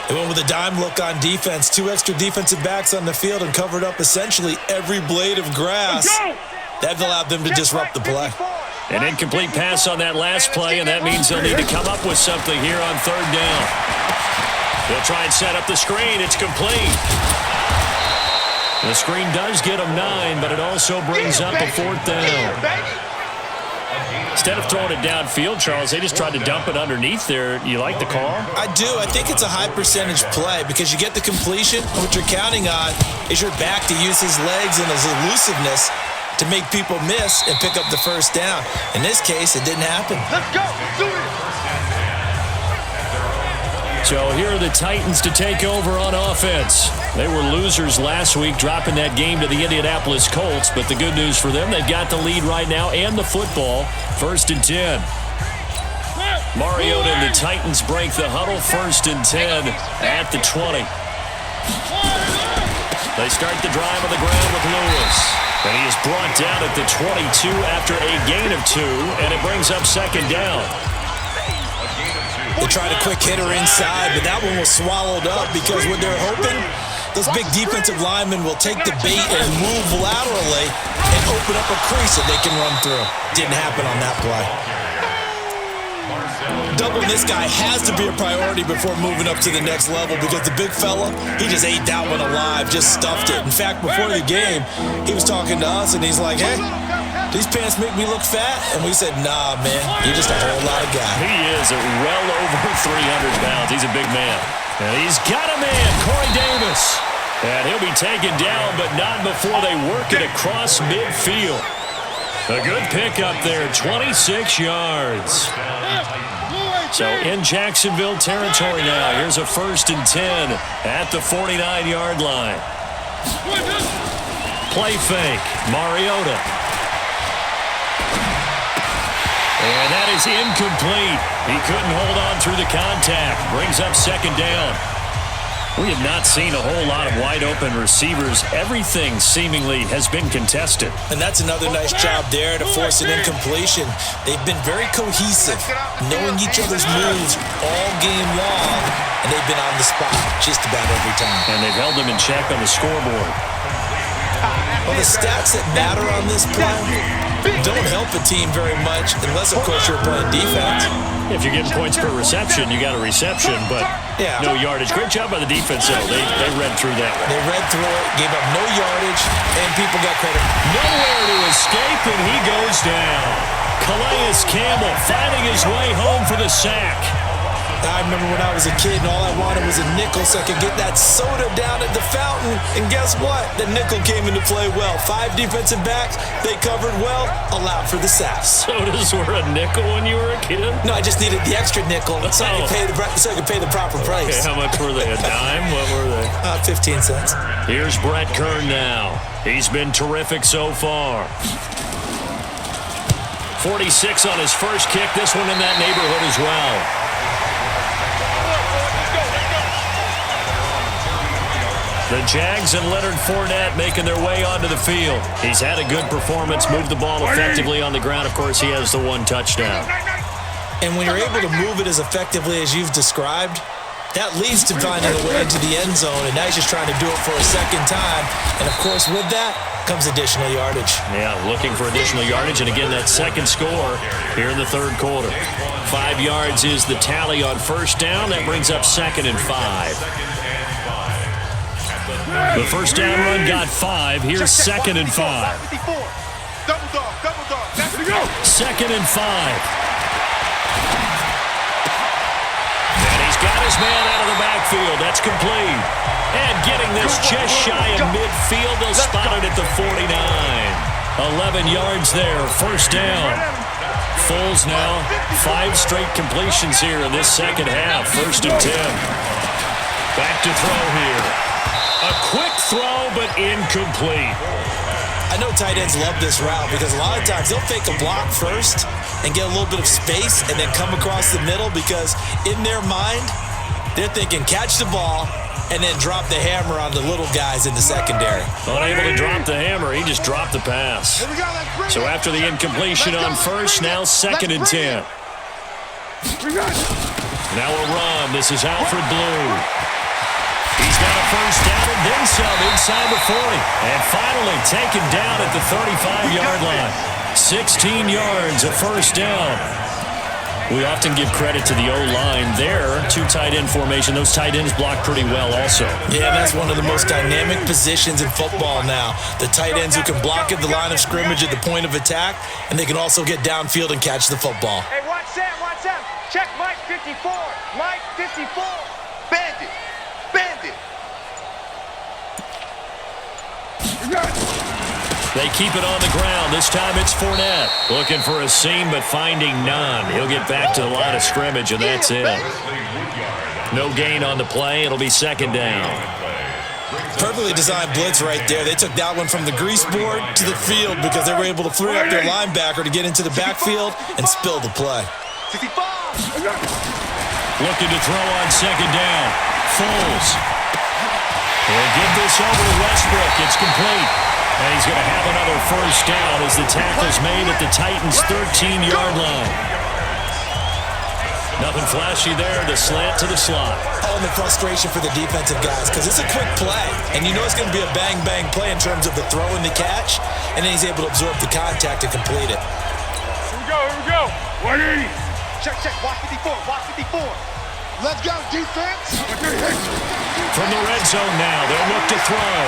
They went with a dime look on defense. 2 extra defensive backs on the field and covered up essentially every blade of grass. That allowed them to disrupt the play. An incomplete pass on that last play, and that means they'll need to come up with something here on 3rd down. They'll try and set up the screen. It's complete. The screen does get them 9, but it also brings up a 4th down. Instead of throwing it downfield, Charles, they just tried to dump it underneath there. You like the call? I do. I think it's a high percentage play because you get the completion. What you're counting on is your back to use his legs and his elusiveness to make people miss and pick up the first down. In this case, it didn't happen. Let's go. Do it. So here are the Titans to take over on offense. They were losers last week, dropping that game to the Indianapolis Colts, but the good news for them, they've got the lead right now and the football. 1st and 10. Mariota and the Titans break the huddle. 1st and 10 at the 20. They start the drive on the ground with Lewis. And he is brought down at the 22 after a gain of 2, and it brings up 2nd down. They tried a quick hitter inside, but that one was swallowed up because what they're hoping, those big defensive linemen will take the bait and move laterally, and and open up a crease that they can run through. Didn't happen on that play. Doubling this guy has to be a priority before moving up to the next level because the big fella, he just ate that one alive, just stuffed it. In fact, before the game, he was talking to us and he's like, hey, these pants make me look fat? And we said, nah, man, you're just a whole lot of guy. He is well over 300 pounds. He's a big man. And he's got a man, Corey Davis. And he'll be taken down, but not before they work it across midfield. A good pickup there, 26 yards. So in Jacksonville territory now. Here's a 1st and 10 at the 49-yard line. Play fake, Mariota. And that is incomplete. He couldn't hold on through the contact. Brings up 2nd down. We have not seen a whole lot of wide-open receivers. Everything seemingly has been contested. And that's another nice job there to force an incompletion. They've been very cohesive, knowing each other's moves all game long, and they've been on the spot just about every time. And they've held them in check on the scoreboard. Well, the stats that matter on this play don't help a team very much unless, of course, you're playing defense. If you're getting points per reception, you got a reception, but no yardage. Great job by the defense, though. They read through that one. They read through it, gave up no yardage, and people got credit. Nowhere to escape, and he goes down. Calais Campbell finding his way home for the sack. I remember when I was a kid and all I wanted was a nickel so I could get that soda down at the fountain. And guess what? The nickel came into play well. 5 defensive backs, they covered well, allowed for the sack. Sodas were a nickel when you were a kid? No, I just needed the extra nickel so I could pay the proper price. Okay, how much were they? A dime? What were they? 15 cents. Here's Brett Kern now. He's been terrific so far. 46 on his first kick. This one in that neighborhood as well. The Jags and Leonard Fournette making their way onto the field. He's had a good performance, moved the ball effectively on the ground. Of course, he has the 1 touchdown. And when you're able to move it as effectively as you've described, that leads to finding a way into the end zone, and now he's just trying to do it for a second time. And, of course, with that comes additional yardage. Yeah, looking for additional yardage, and again, that second score here in the 3rd quarter. 5 yards is the tally on 1st down. That brings up 2nd and 5. The 1st down run got 5. Here's 2nd and 5. Double dog. 2nd and 5. And he's got his man out of the backfield. That's complete. And getting this just shy of midfield. They'll spot it at the 49. 11 yards there. 1st down. Foles now. 5 straight completions here in this second half. 1st and 10. Back to throw here. A quick throw, but incomplete. I know tight ends love this route because a lot of times they'll fake a block first and get a little bit of space and then come across the middle because in their mind, they're thinking catch the ball and then drop the hammer on the little guys in the secondary. Unable to drop the hammer, he just dropped the pass. So after the incompletion on 1st, now 2nd and 10. Now a run. This is Alfred Blue. He's got a 1st down and then some inside the 40. And finally taken down at the 35-yard line. 16 yards, a 1st down. We often give credit to the O-line there. 2 tight end formation. Those tight ends block pretty well also. Yeah, that's one of the most dynamic positions in football now. The tight ends who can block at the line of scrimmage at the point of attack, and they can also get downfield and catch the football. Hey, watch Sam. Check Mike 54. Mike 54. Bandit. They keep it on the ground. This time it's Fournette. Looking for a seam, but finding none. He'll get back to the line of scrimmage, and that's it. No gain on the play. It'll be 2nd down. Perfectly designed blitz right there. They took that one from the grease board to the field because they were able to free up their linebacker to get into the backfield and spill the play. Looking to throw on 2nd down. Foles. He'll give this over to Westbrook. It's complete. And he's going to have another 1st down as the tackle's made at the Titans' 13-yard line. Nothing flashy there. The slant to the slot. Oh, and the frustration for the defensive guys because it's a quick play. And you know it's going to be a bang-bang play in terms of the throw and the catch. And then he's able to absorb the contact and complete it. Here we go. 180. Check. Watch 54. Watch 54. Let's go, defense. From the red zone now, they'll look to throw.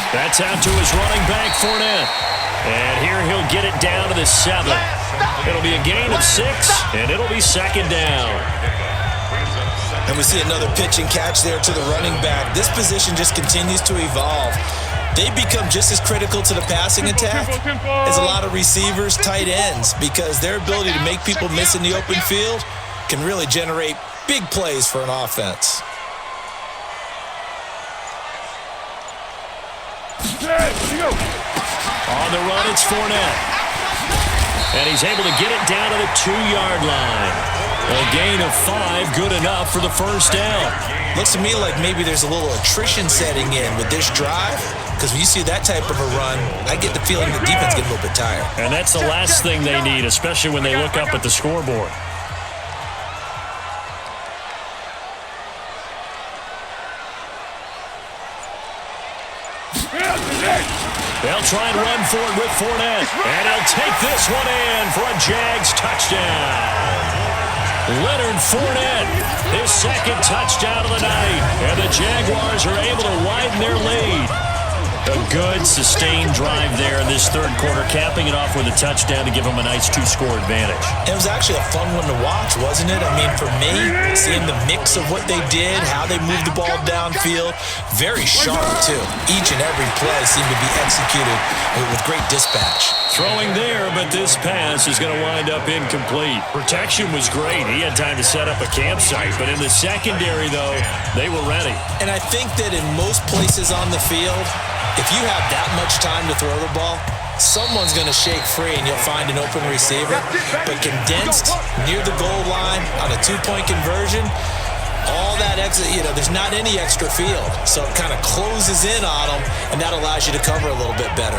That's out to his running back, Fournette. And here he'll get it down to the 7. It'll be a gain of 6, and it'll be second down. And we see another pitch and catch there to the running back. This position just continues to evolve. They become just as critical to the passing attack as a lot of receivers, tight ends, because their ability to make people miss in the open field can really generate big plays for an offense. On the run, it's Fournette. And he's able to get it down to the 2-yard line. A gain of 5, good enough for the first down. Looks to me like maybe there's a little attrition setting in with this drive, because when you see that type of a run, I get the feeling the defense gets a little bit tired. And that's the last thing they need, especially when they look up at the scoreboard. They'll try and run for it with Fournette. And he'll take this one in for a Jags touchdown. Leonard Fournette, his second touchdown of the night. And the Jaguars are able to widen their lead. A good, sustained drive there in this third quarter, capping it off with a touchdown to give them a nice 2-score advantage. It was actually a fun one to watch, wasn't it? I mean, for me, seeing the mix of what they did, how they moved the ball downfield, very sharp, too. Each and every play seemed to be executed with great dispatch. Throwing there, but this pass is going to wind up incomplete. Protection was great. He had time to set up a campsite, but in the secondary, though, they were ready. And I think that in most places on the field, if you have that much time to throw the ball, someone's going to shake free and you'll find an open receiver. But condensed near the goal line on a 2-point conversion, all that exit, there's not any extra field. So it kind of closes in on them, and that allows you to cover a little bit better.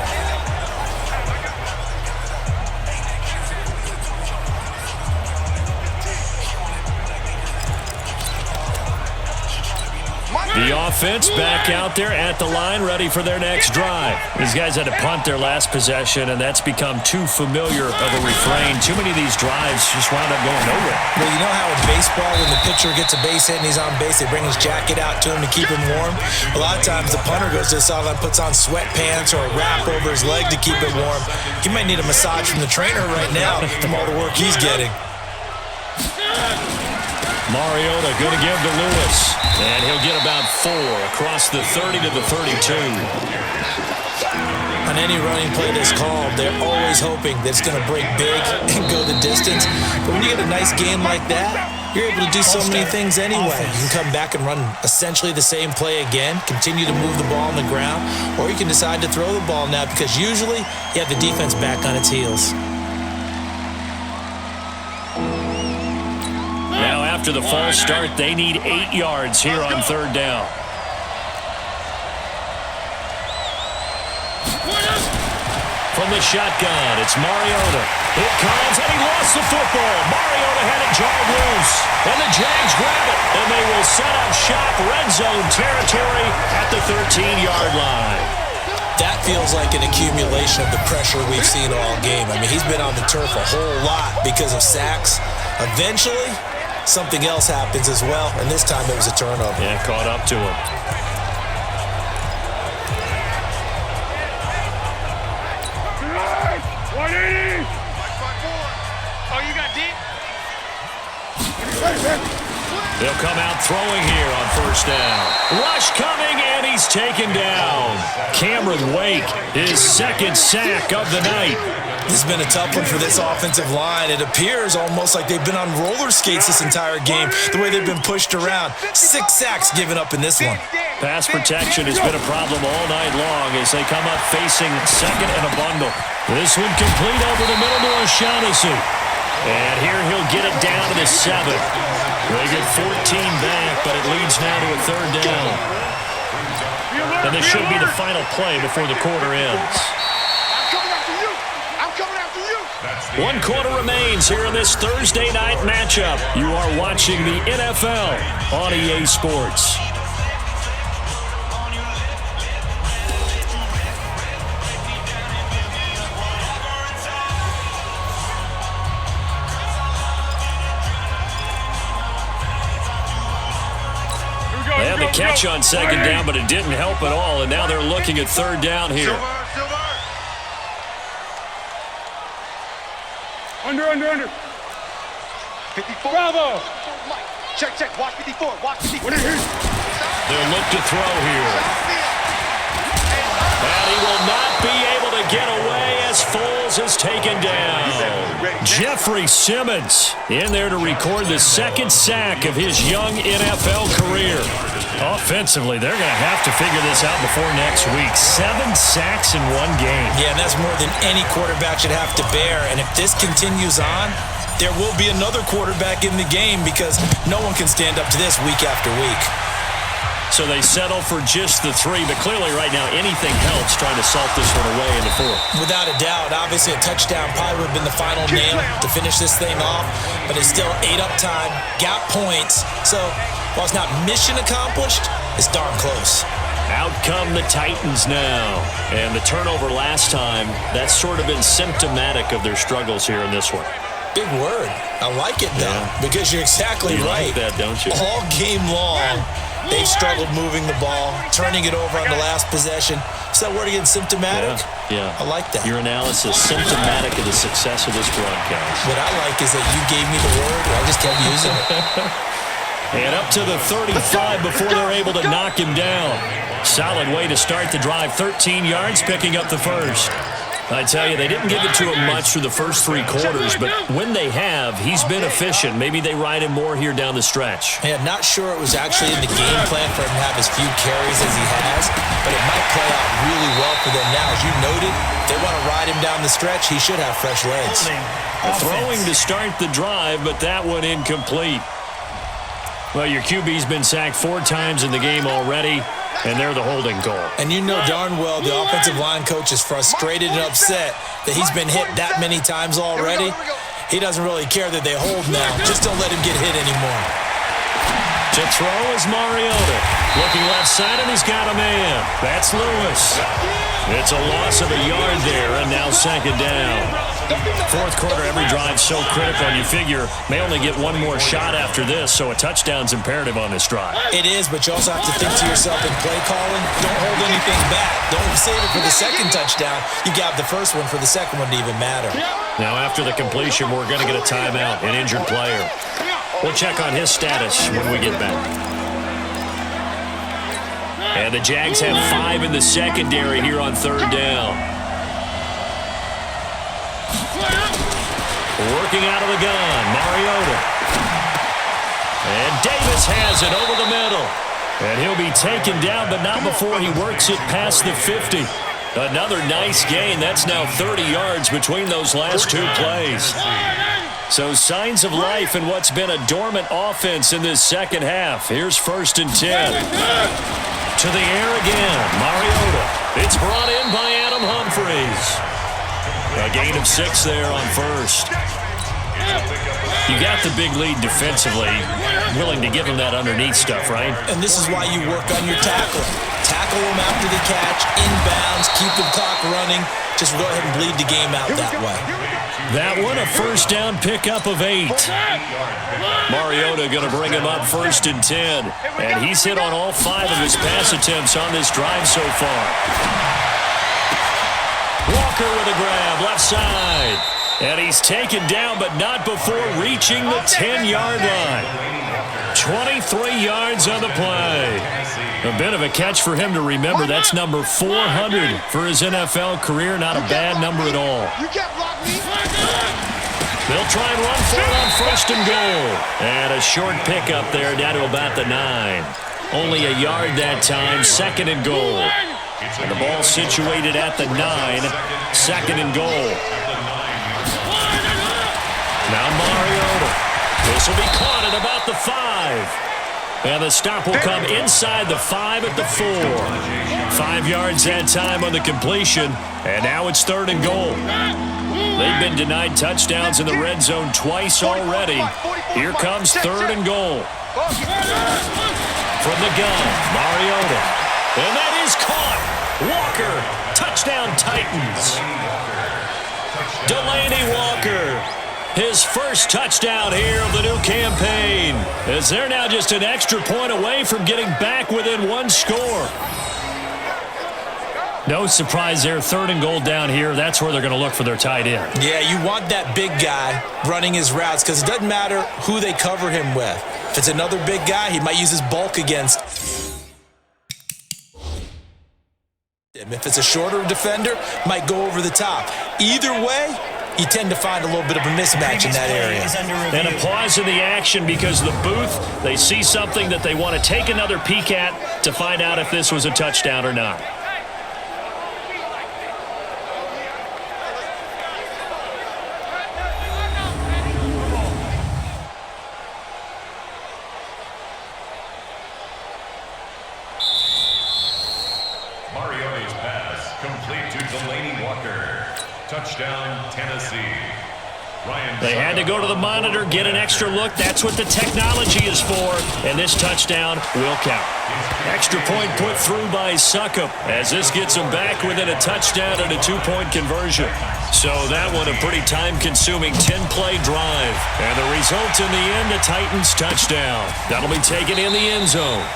The offense back out there at the line, ready for their next drive. These guys had to punt their last possession, and that's become too familiar of a refrain. Too many of these drives just wound up going nowhere. Well, you know how in baseball, when the pitcher gets a base hit and he's on base, they bring his jacket out to him to keep him warm? A lot of times the punter goes to the sideline, puts on sweatpants or a wrap over his leg to keep it warm. He might need a massage from the trainer right now from all the work he's getting. Mariota going to give to Lewis. And he'll get about 4 across the 30 to the 32. On any running play that's called, they're always hoping that it's going to break big and go the distance. But when you get a nice game like that, you're able to do so many things anyway. You can come back and run essentially the same play again, continue to move the ball on the ground, or you can decide to throw the ball now because usually you have the defense back on its heels. After the false start, they need 8 yards here on third down. From the shotgun, it's Mariota. It comes, and he lost the football. Mariota had it jarred loose, and the Jags grab it, and they will set up shop red zone territory at the 13-yard line. That feels like an accumulation of the pressure we've seen all game. I mean, he's been on the turf a whole lot because of sacks. Eventually, something else happens as well, and this time it was a turnover. Yeah, caught up to him. Oh, you got deep? They'll come out throwing here on first down. Rush coming, and he's taken down. Cameron Wake, his second sack of the night. This has been a tough one for this offensive line. It appears almost like they've been on roller skates this entire game, the way they've been pushed around. 6 sacks given up in this one. Pass protection has been a problem all night long as they come up facing second and a bundle. This one complete over the middle to O'Shaughnessy. And here he'll get it down to the 7. They get 14 back, but it leads now to a third down. And this should be the final play before the quarter ends. I'm coming after you. I'm coming after you. 1 quarter remains here in this Thursday night matchup. You are watching the NFL on EA Sports. They had the catch on second down, but it didn't help at all, and now they're looking at third down here. Under. 54. Bravo. Check. Watch 54. Watch 54. They'll look to throw here. And he will not be able to get away as Foles is taken down. Jeffrey Simmons in there to record the second sack of his young NFL career. Offensively, they're going to have to figure this out before next week. 7 sacks in one game. Yeah, and that's more than any quarterback should have to bear. And if this continues on, there will be another quarterback in the game because no one can stand up to this week after week. So they settle for just the 3, but clearly right now anything helps trying to salt this one away in the 4th. Without a doubt, obviously a touchdown probably would have been the final nail to finish this thing off, but it's still 8 up time, got points. So while it's not mission accomplished, it's darn close. Out come the Titans now. And the turnover last time, that's sort of been symptomatic of their struggles here in this one. Big word. I like it, though, because you're exactly right. You like that, don't you? All game long, they've struggled moving the ball, turning it over on the last possession. Is that word again, symptomatic? Yeah. I like that. Your analysis, symptomatic of the success of this broadcast. What I like is that you gave me the word, and I just kept using it. And up to the 35 before they're able to knock him down. Solid way to start the drive. 13 yards, picking up the first. I tell you, they didn't give it to him much through the first 3 quarters, but when they have, he's been efficient. Maybe they ride him more here down the stretch. Yeah, not sure it was actually in the game plan for him to have as few carries as he has, but it might play out really well for them now. As you noted, if they want to ride him down the stretch, he should have fresh legs. Throwing to start the drive, but that one incomplete. Well, your QB's been sacked 4 times in the game already, and they're the holding call. And you know darn well the offensive line coach is frustrated and upset that he's been hit that many times already. He doesn't really care that they hold now. Just don't let him get hit anymore. To throw is Mariota. Looking left side, and he's got a man. That's Lewis. It's a loss of a yard there, and now second down. 4th quarter, every drive so critical, and you figure may only get one more shot after this, so a touchdown's imperative on this drive. It is, but you also have to think to yourself in play calling, don't hold anything back. Don't save it for the second touchdown. You got the first one for the second one to even matter. Now, after the completion, we're going to get a timeout, an injured player. We'll check on his status when we get back. And the Jags have 5 in the secondary here on third down. Working out of the gun, Mariota. And Davis has it over the middle. And he'll be taken down, but not before he works it past the 50. Another nice gain. That's now 30 yards between those last 2 plays. So signs of life in what's been a dormant offense in this second half. Here's 1st and 10. To the air again, Mariota. It's brought in by Adam Humphries. A gain of 6 there on first. You got the big lead defensively, willing to give him that underneath stuff, right? And this is why you work on your tackling. Tackle him after the catch, inbounds, keep the clock running. Just go ahead and bleed the game out that way. That one, a first down pickup of 8. Mariota going to bring him up 1st and 10. And he's hit on all 5 of his pass attempts on this drive so far. Walker with a grab, left side. And he's taken down, but not before reaching the 10-yard line. 23 yards on the play. A bit of a catch for him to remember. That's number 400 for his NFL career. Not a bad number at all. They'll try and run for it on 1st and goal. And a short pickup there down to about the 9. Only a yard that time, 2nd and goal. And the ball situated at the 9, 2nd and goal. Now Mariota. This will be caught at about the 5. And the stop will come inside the 5 at the 4. 5 yards that time on the completion, and now it's 3rd and goal. They've been denied touchdowns in the red zone twice already. Here comes 3rd and goal. From the gun, Mariota. And that is caught. Walker, touchdown Titans. Delaney Walker, his first touchdown here of the new campaign, as they're now just an extra point away from getting back within 1 score. No surprise there, 3rd and goal down here. That's where they're going to look for their tight end. Yeah, you want that big guy running his routes because it doesn't matter who they cover him with. If it's another big guy, he might use his bulk against him. If it's a shorter defender, might go over the top. Either way, you tend to find a little bit of a mismatch in that area. And a pause in the action because the booth, they see something that they want to take another peek at to find out if this was a touchdown or not. Mariota's pass complete to Delaney Walker. Touchdown, Tennessee. They had to go to the monitor, get an extra look. That's what the technology is for, and this touchdown will count. Extra point put through by Suckup as this gets them back within a touchdown and a 2-point conversion. So that one a pretty time-consuming 10-play drive. And the result in the end, a Titans touchdown. That'll be taken in the end zone.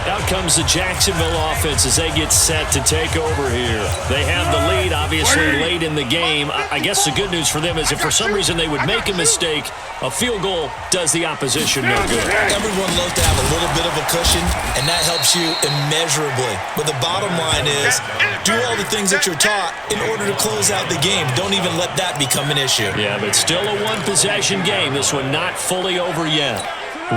Out comes the Jacksonville offense as they get set to take over here. They have the lead, obviously, late in the game. I guess the good news for them is if for some reason they would make a mistake, a field goal does the opposition no good. Everyone loves to have a little bit of a cushion, and that helps you immeasurably. But the bottom line is, do all the things that you're taught in order to close out the game. Don't even let that become an issue. Yeah, but still a one-possession game. This one not fully over yet.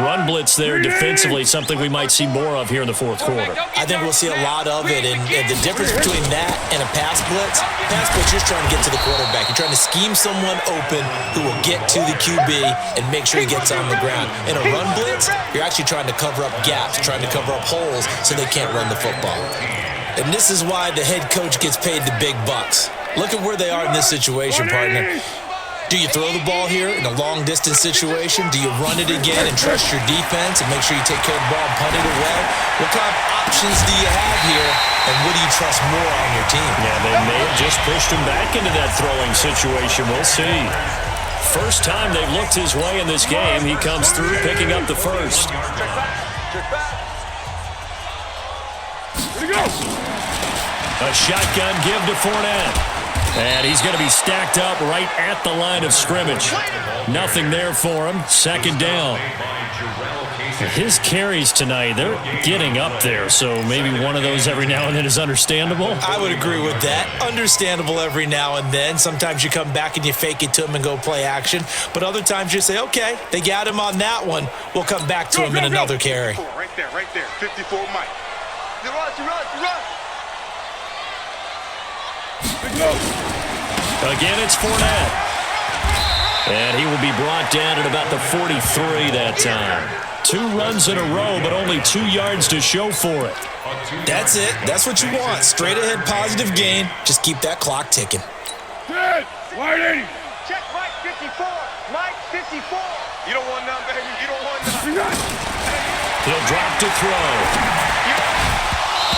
Run blitz there defensively, something we might see more of here in the fourth quarter. I think we'll see a lot of it, and the difference between that and a pass blitz, you're just trying to get to the quarterback. You're trying to scheme someone open who will get to the QB and make sure he gets on the ground. In a run blitz, you're actually trying to cover up gaps, trying to cover up holes so they can't run the football. And this is why the head coach gets paid the big bucks. Look at where they are in this situation, partner. Do you throw the ball here in a long-distance situation? Do you run it again and trust your defense and make sure you take care of the ball and punt it away? What kind of options do you have here, and what do you trust more on your team? Yeah, they may have just pushed him back into that throwing situation. We'll see. First time they've looked his way in this game. He comes through picking up the first. A shotgun give to Fournette. And he's going to be stacked up right at the line of scrimmage. Nothing there for him. Second down. His carries tonight, they're getting up there, so maybe one of those every now and then is understandable. I would agree with that. Understandable every now and then. Sometimes you come back and you fake it to him and go play action. But other times you say, okay, they got him on that one. We'll come back to him in another carry. Right there. 54 Mike. You run. Again, it's Fournette. And he will be brought down at about the 43 that time. 2 runs in a row, but only 2 yards to show for it. That's it. That's what you want. Straight ahead, positive gain. Just keep that clock ticking. Good. Wide 80. Check Mike 54. Mike 54. You don't want none, baby. You don't want none. He'll drop to throw.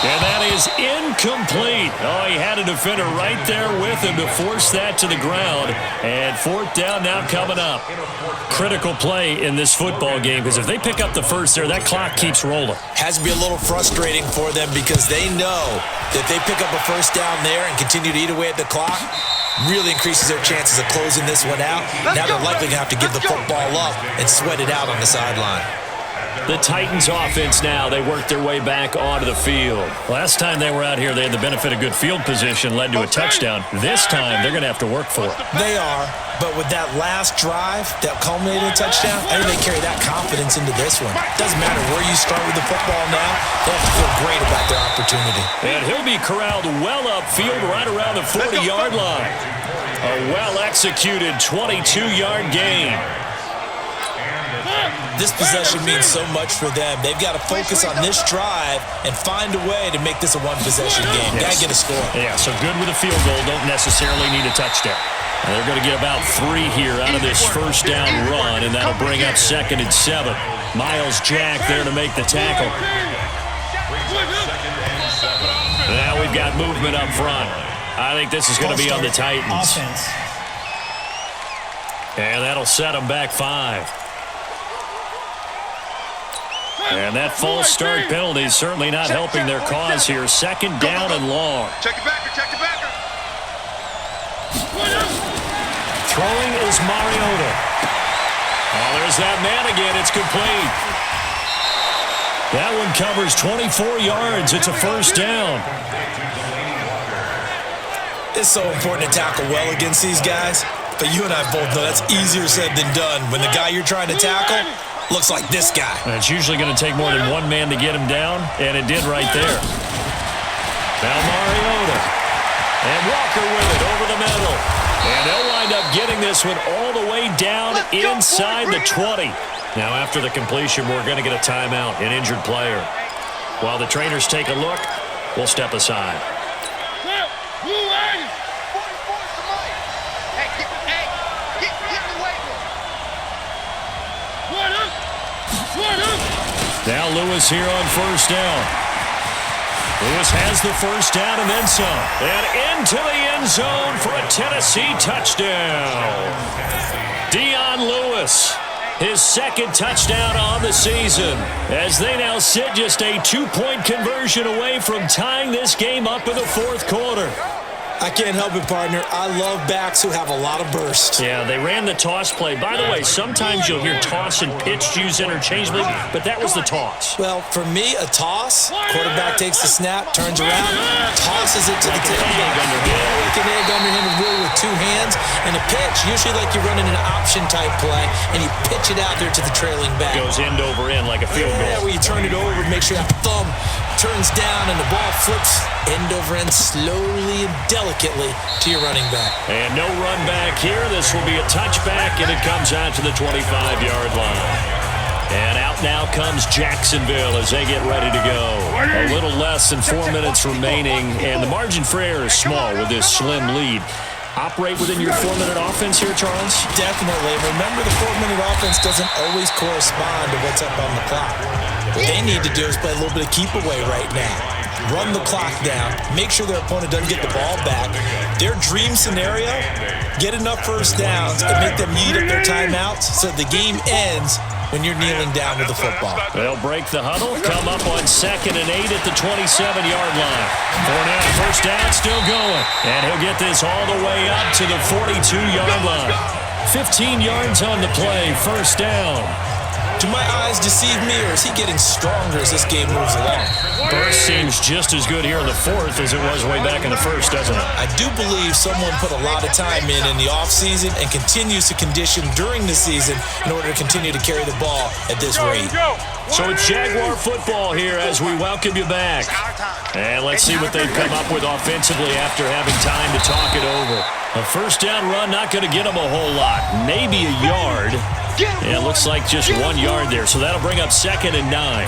And that is incomplete. Oh, he had a defender right there with him to force that to the ground. And 4th down now coming up. Critical play in this football game because if they pick up the first there, that clock keeps rolling. Has to be a little frustrating for them because they know that if they pick up a first down there and continue to eat away at the clock, really increases their chances of closing this one out. Now they're likely going to have to give the football up and sweat it out on the sideline. The Titans offense now, they work their way back onto the field. Last time they were out here, they had the benefit of good field position, led to a touchdown. This time, they're going to have to work for it. They are, but with that last drive that culminated in a touchdown, I think they carry that confidence into this one. Doesn't matter where you start with the football now, they have to feel great about their opportunity. And he'll be corralled well upfield right around the 40-yard line. A well-executed 22-yard gain. This possession means so much for them. They've got to focus on this drive and find a way to make this a one-possession game. Yes. Got to get a score. Yeah, so good with a field goal. Don't necessarily need a touchdown. And they're going to get about 3 here out of this first down run, and that'll bring up 2nd and 7. Miles Jack there to make the tackle. Now we've got movement up front. I think this is going to be on the Titans. And that'll set them back 5. And that false start penalty is certainly not helping their cause here. 2nd down and long. Check it backer, check it backer. Throwing is Mariota. Oh, there's that man again. It's complete. That one covers 24 yards. It's a first down. It's so important to tackle well against these guys, but you and I both know that's easier said than done when the guy you're trying to tackle looks like this guy. And it's usually going to take more than one man to get him down, and it did right there. Now Mariota. And Walker with it over the middle. And they'll wind up getting this one all the way down inside the 20. Now after the completion, we're going to get a timeout, an injured player. While the trainers take a look, we'll step aside. Now Lewis here on first down. Lewis has the first down and then some. And into the end zone for a Tennessee touchdown. Dion Lewis, his 2nd touchdown on the season, as they now sit just a 2-point conversion away from tying this game up in the 4th quarter. I can't help it, partner. I love backs who have a lot of burst. Yeah, they ran the toss play. By the way, sometimes you'll hear toss and pitch used interchangeably, but that was the toss. Well, for me, a toss, quarterback takes the snap, turns around, tosses it to the tailback. Like an egg under him, really with 2 hands. And a pitch, usually like you're running an option-type play, and you pitch it out there to the trailing back. Goes end over end like a field goal. Yeah, where you turn it over, make sure that thumb turns down and the ball flips end over end slowly and delicately to your running back. And no run back here. This will be a touchback, and it comes out to the 25-yard line. And out now comes Jacksonville as they get ready to go. A little less than 4 minutes remaining, and the margin for error is small with this slim lead. Operate within your 4-minute offense here, Charles? Definitely. Remember, the 4-minute offense doesn't always correspond to what's up on the clock. What they need to do is play a little bit of keep away right now. Run the clock down. Make sure their opponent doesn't get the ball back. Their dream scenario, get enough first downs and make them eat up their timeouts so the game ends when you're kneeling down with the football. They'll break the huddle, come up on 2nd and 8 at the 27-yard line. Fournette, first down, still going. And he'll get this all the way up to the 42-yard line. 15 yards on the play, first down. Do my eyes deceive me, or is he getting stronger as this game moves along? Burst seems just as good here in the 4th as it was way back in the 1st, doesn't it? I do believe someone put a lot of time in the offseason and continues to condition during the season in order to continue to carry the ball at this rate. So it's Jaguar football here as we welcome you back. And let's see what they've come up with offensively after having time to talk it over. A first down run, not going to get them a whole lot. Maybe a yard. Yeah, it looks like just 1 yard there. So that'll bring up 2nd and 9.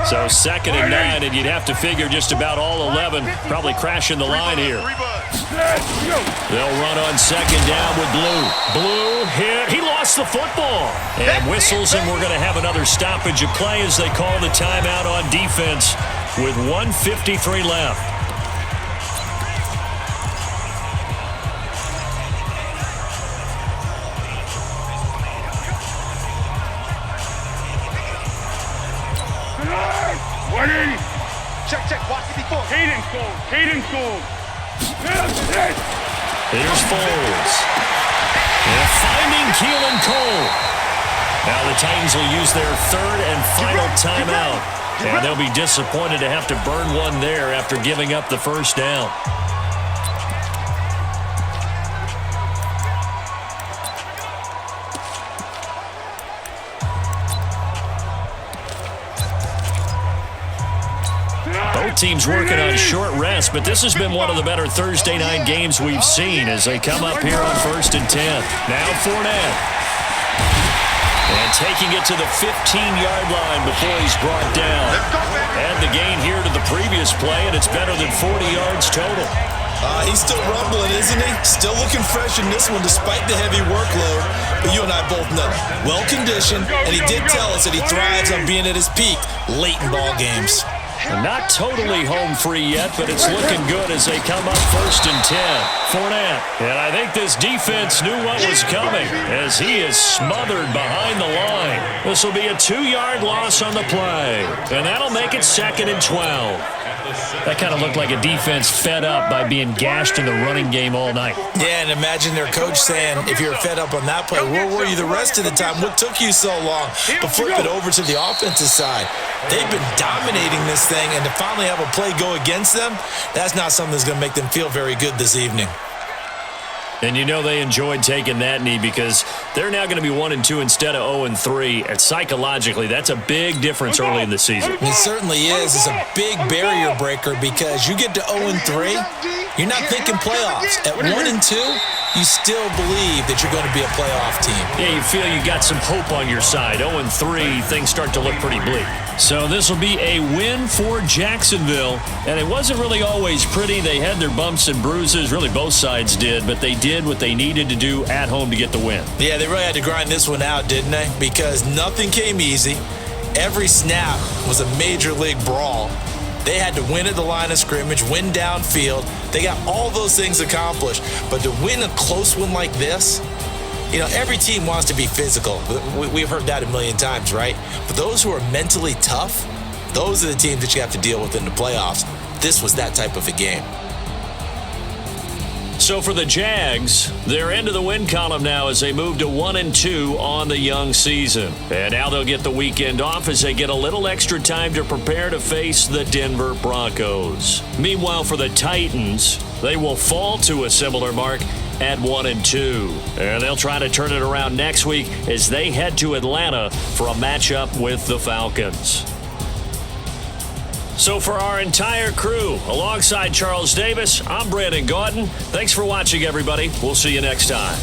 So 2nd and 9, and you'd have to figure just about all 11 probably crashing the line here. They'll run on 2nd down with Blue. Blue hit. He lost the football. And whistles, and we're going to have another stoppage of play as they call the timeout on defense with 1:53 left. Check, watch it before. Hayden's goal. Here's Foles. And finding Keelan Cole. Now the Titans will use their 3rd and final timeout. And they'll be disappointed to have to burn one there after giving up the first down. Both teams working on short rest, but this has been one of the better Thursday night games we've seen as they come up here on 1st and 10. Now Fournette. And taking it to the 15-yard line before he's brought down. And the gain here to the previous play, and it's better than 40 yards total. He's still rumbling, isn't he? Still looking fresh in this one despite the heavy workload. But you and I both know, well-conditioned, and he did tell us that he thrives on being at his peak late in ball games. Not totally home free yet, but it's looking good as they come up 1st and 10. Fournette. And I think this defense knew what was coming as he is smothered behind the line. This will be a 2-yard loss on the play. And that'll make it 2nd and 12. That kind of looked like a defense fed up by being gashed in the running game all night. Yeah, and imagine their coach saying, if you're fed up on that play, where were you the rest of the time? What took you so long? But flip it over to the offensive side. They've been dominating this thing, and to finally have a play go against them, that's not something that's going to make them feel very good this evening. And you know they enjoyed taking that knee because they're now going to be 1-2 instead of 0-3. And psychologically, that's a big difference early in the season. It certainly is. It's a big barrier breaker because you get to 0-3, you're not thinking playoffs. At 1-2, you still believe that you're going to be a playoff team. Yeah, you feel you got some hope on your side. 0-3, things start to look pretty bleak. So this will be a win for Jacksonville. And it wasn't really always pretty. They had their bumps and bruises. Really, both sides did. But they did what they needed to do at home to get the win. Yeah, they really had to grind this one out, didn't they? Because nothing came easy. Every snap was a major league brawl. They had to win at the line of scrimmage, win downfield. They got all those things accomplished. But to win a close one like this, you know, every team wants to be physical. We've heard that a million times, right? But those who are mentally tough, those are the teams that you have to deal with in the playoffs. This was that type of a game. So for the Jags, they're into the win column now as they move to 1-2 on the young season. And now they'll get the weekend off as they get a little extra time to prepare to face the Denver Broncos. Meanwhile, for the Titans, they will fall to a similar mark at 1-2. And they'll try to turn it around next week as they head to Atlanta for a matchup with the Falcons. So for our entire crew, alongside Charles Davis, I'm Brandon Gaudin. Thanks for watching, everybody. We'll see you next time.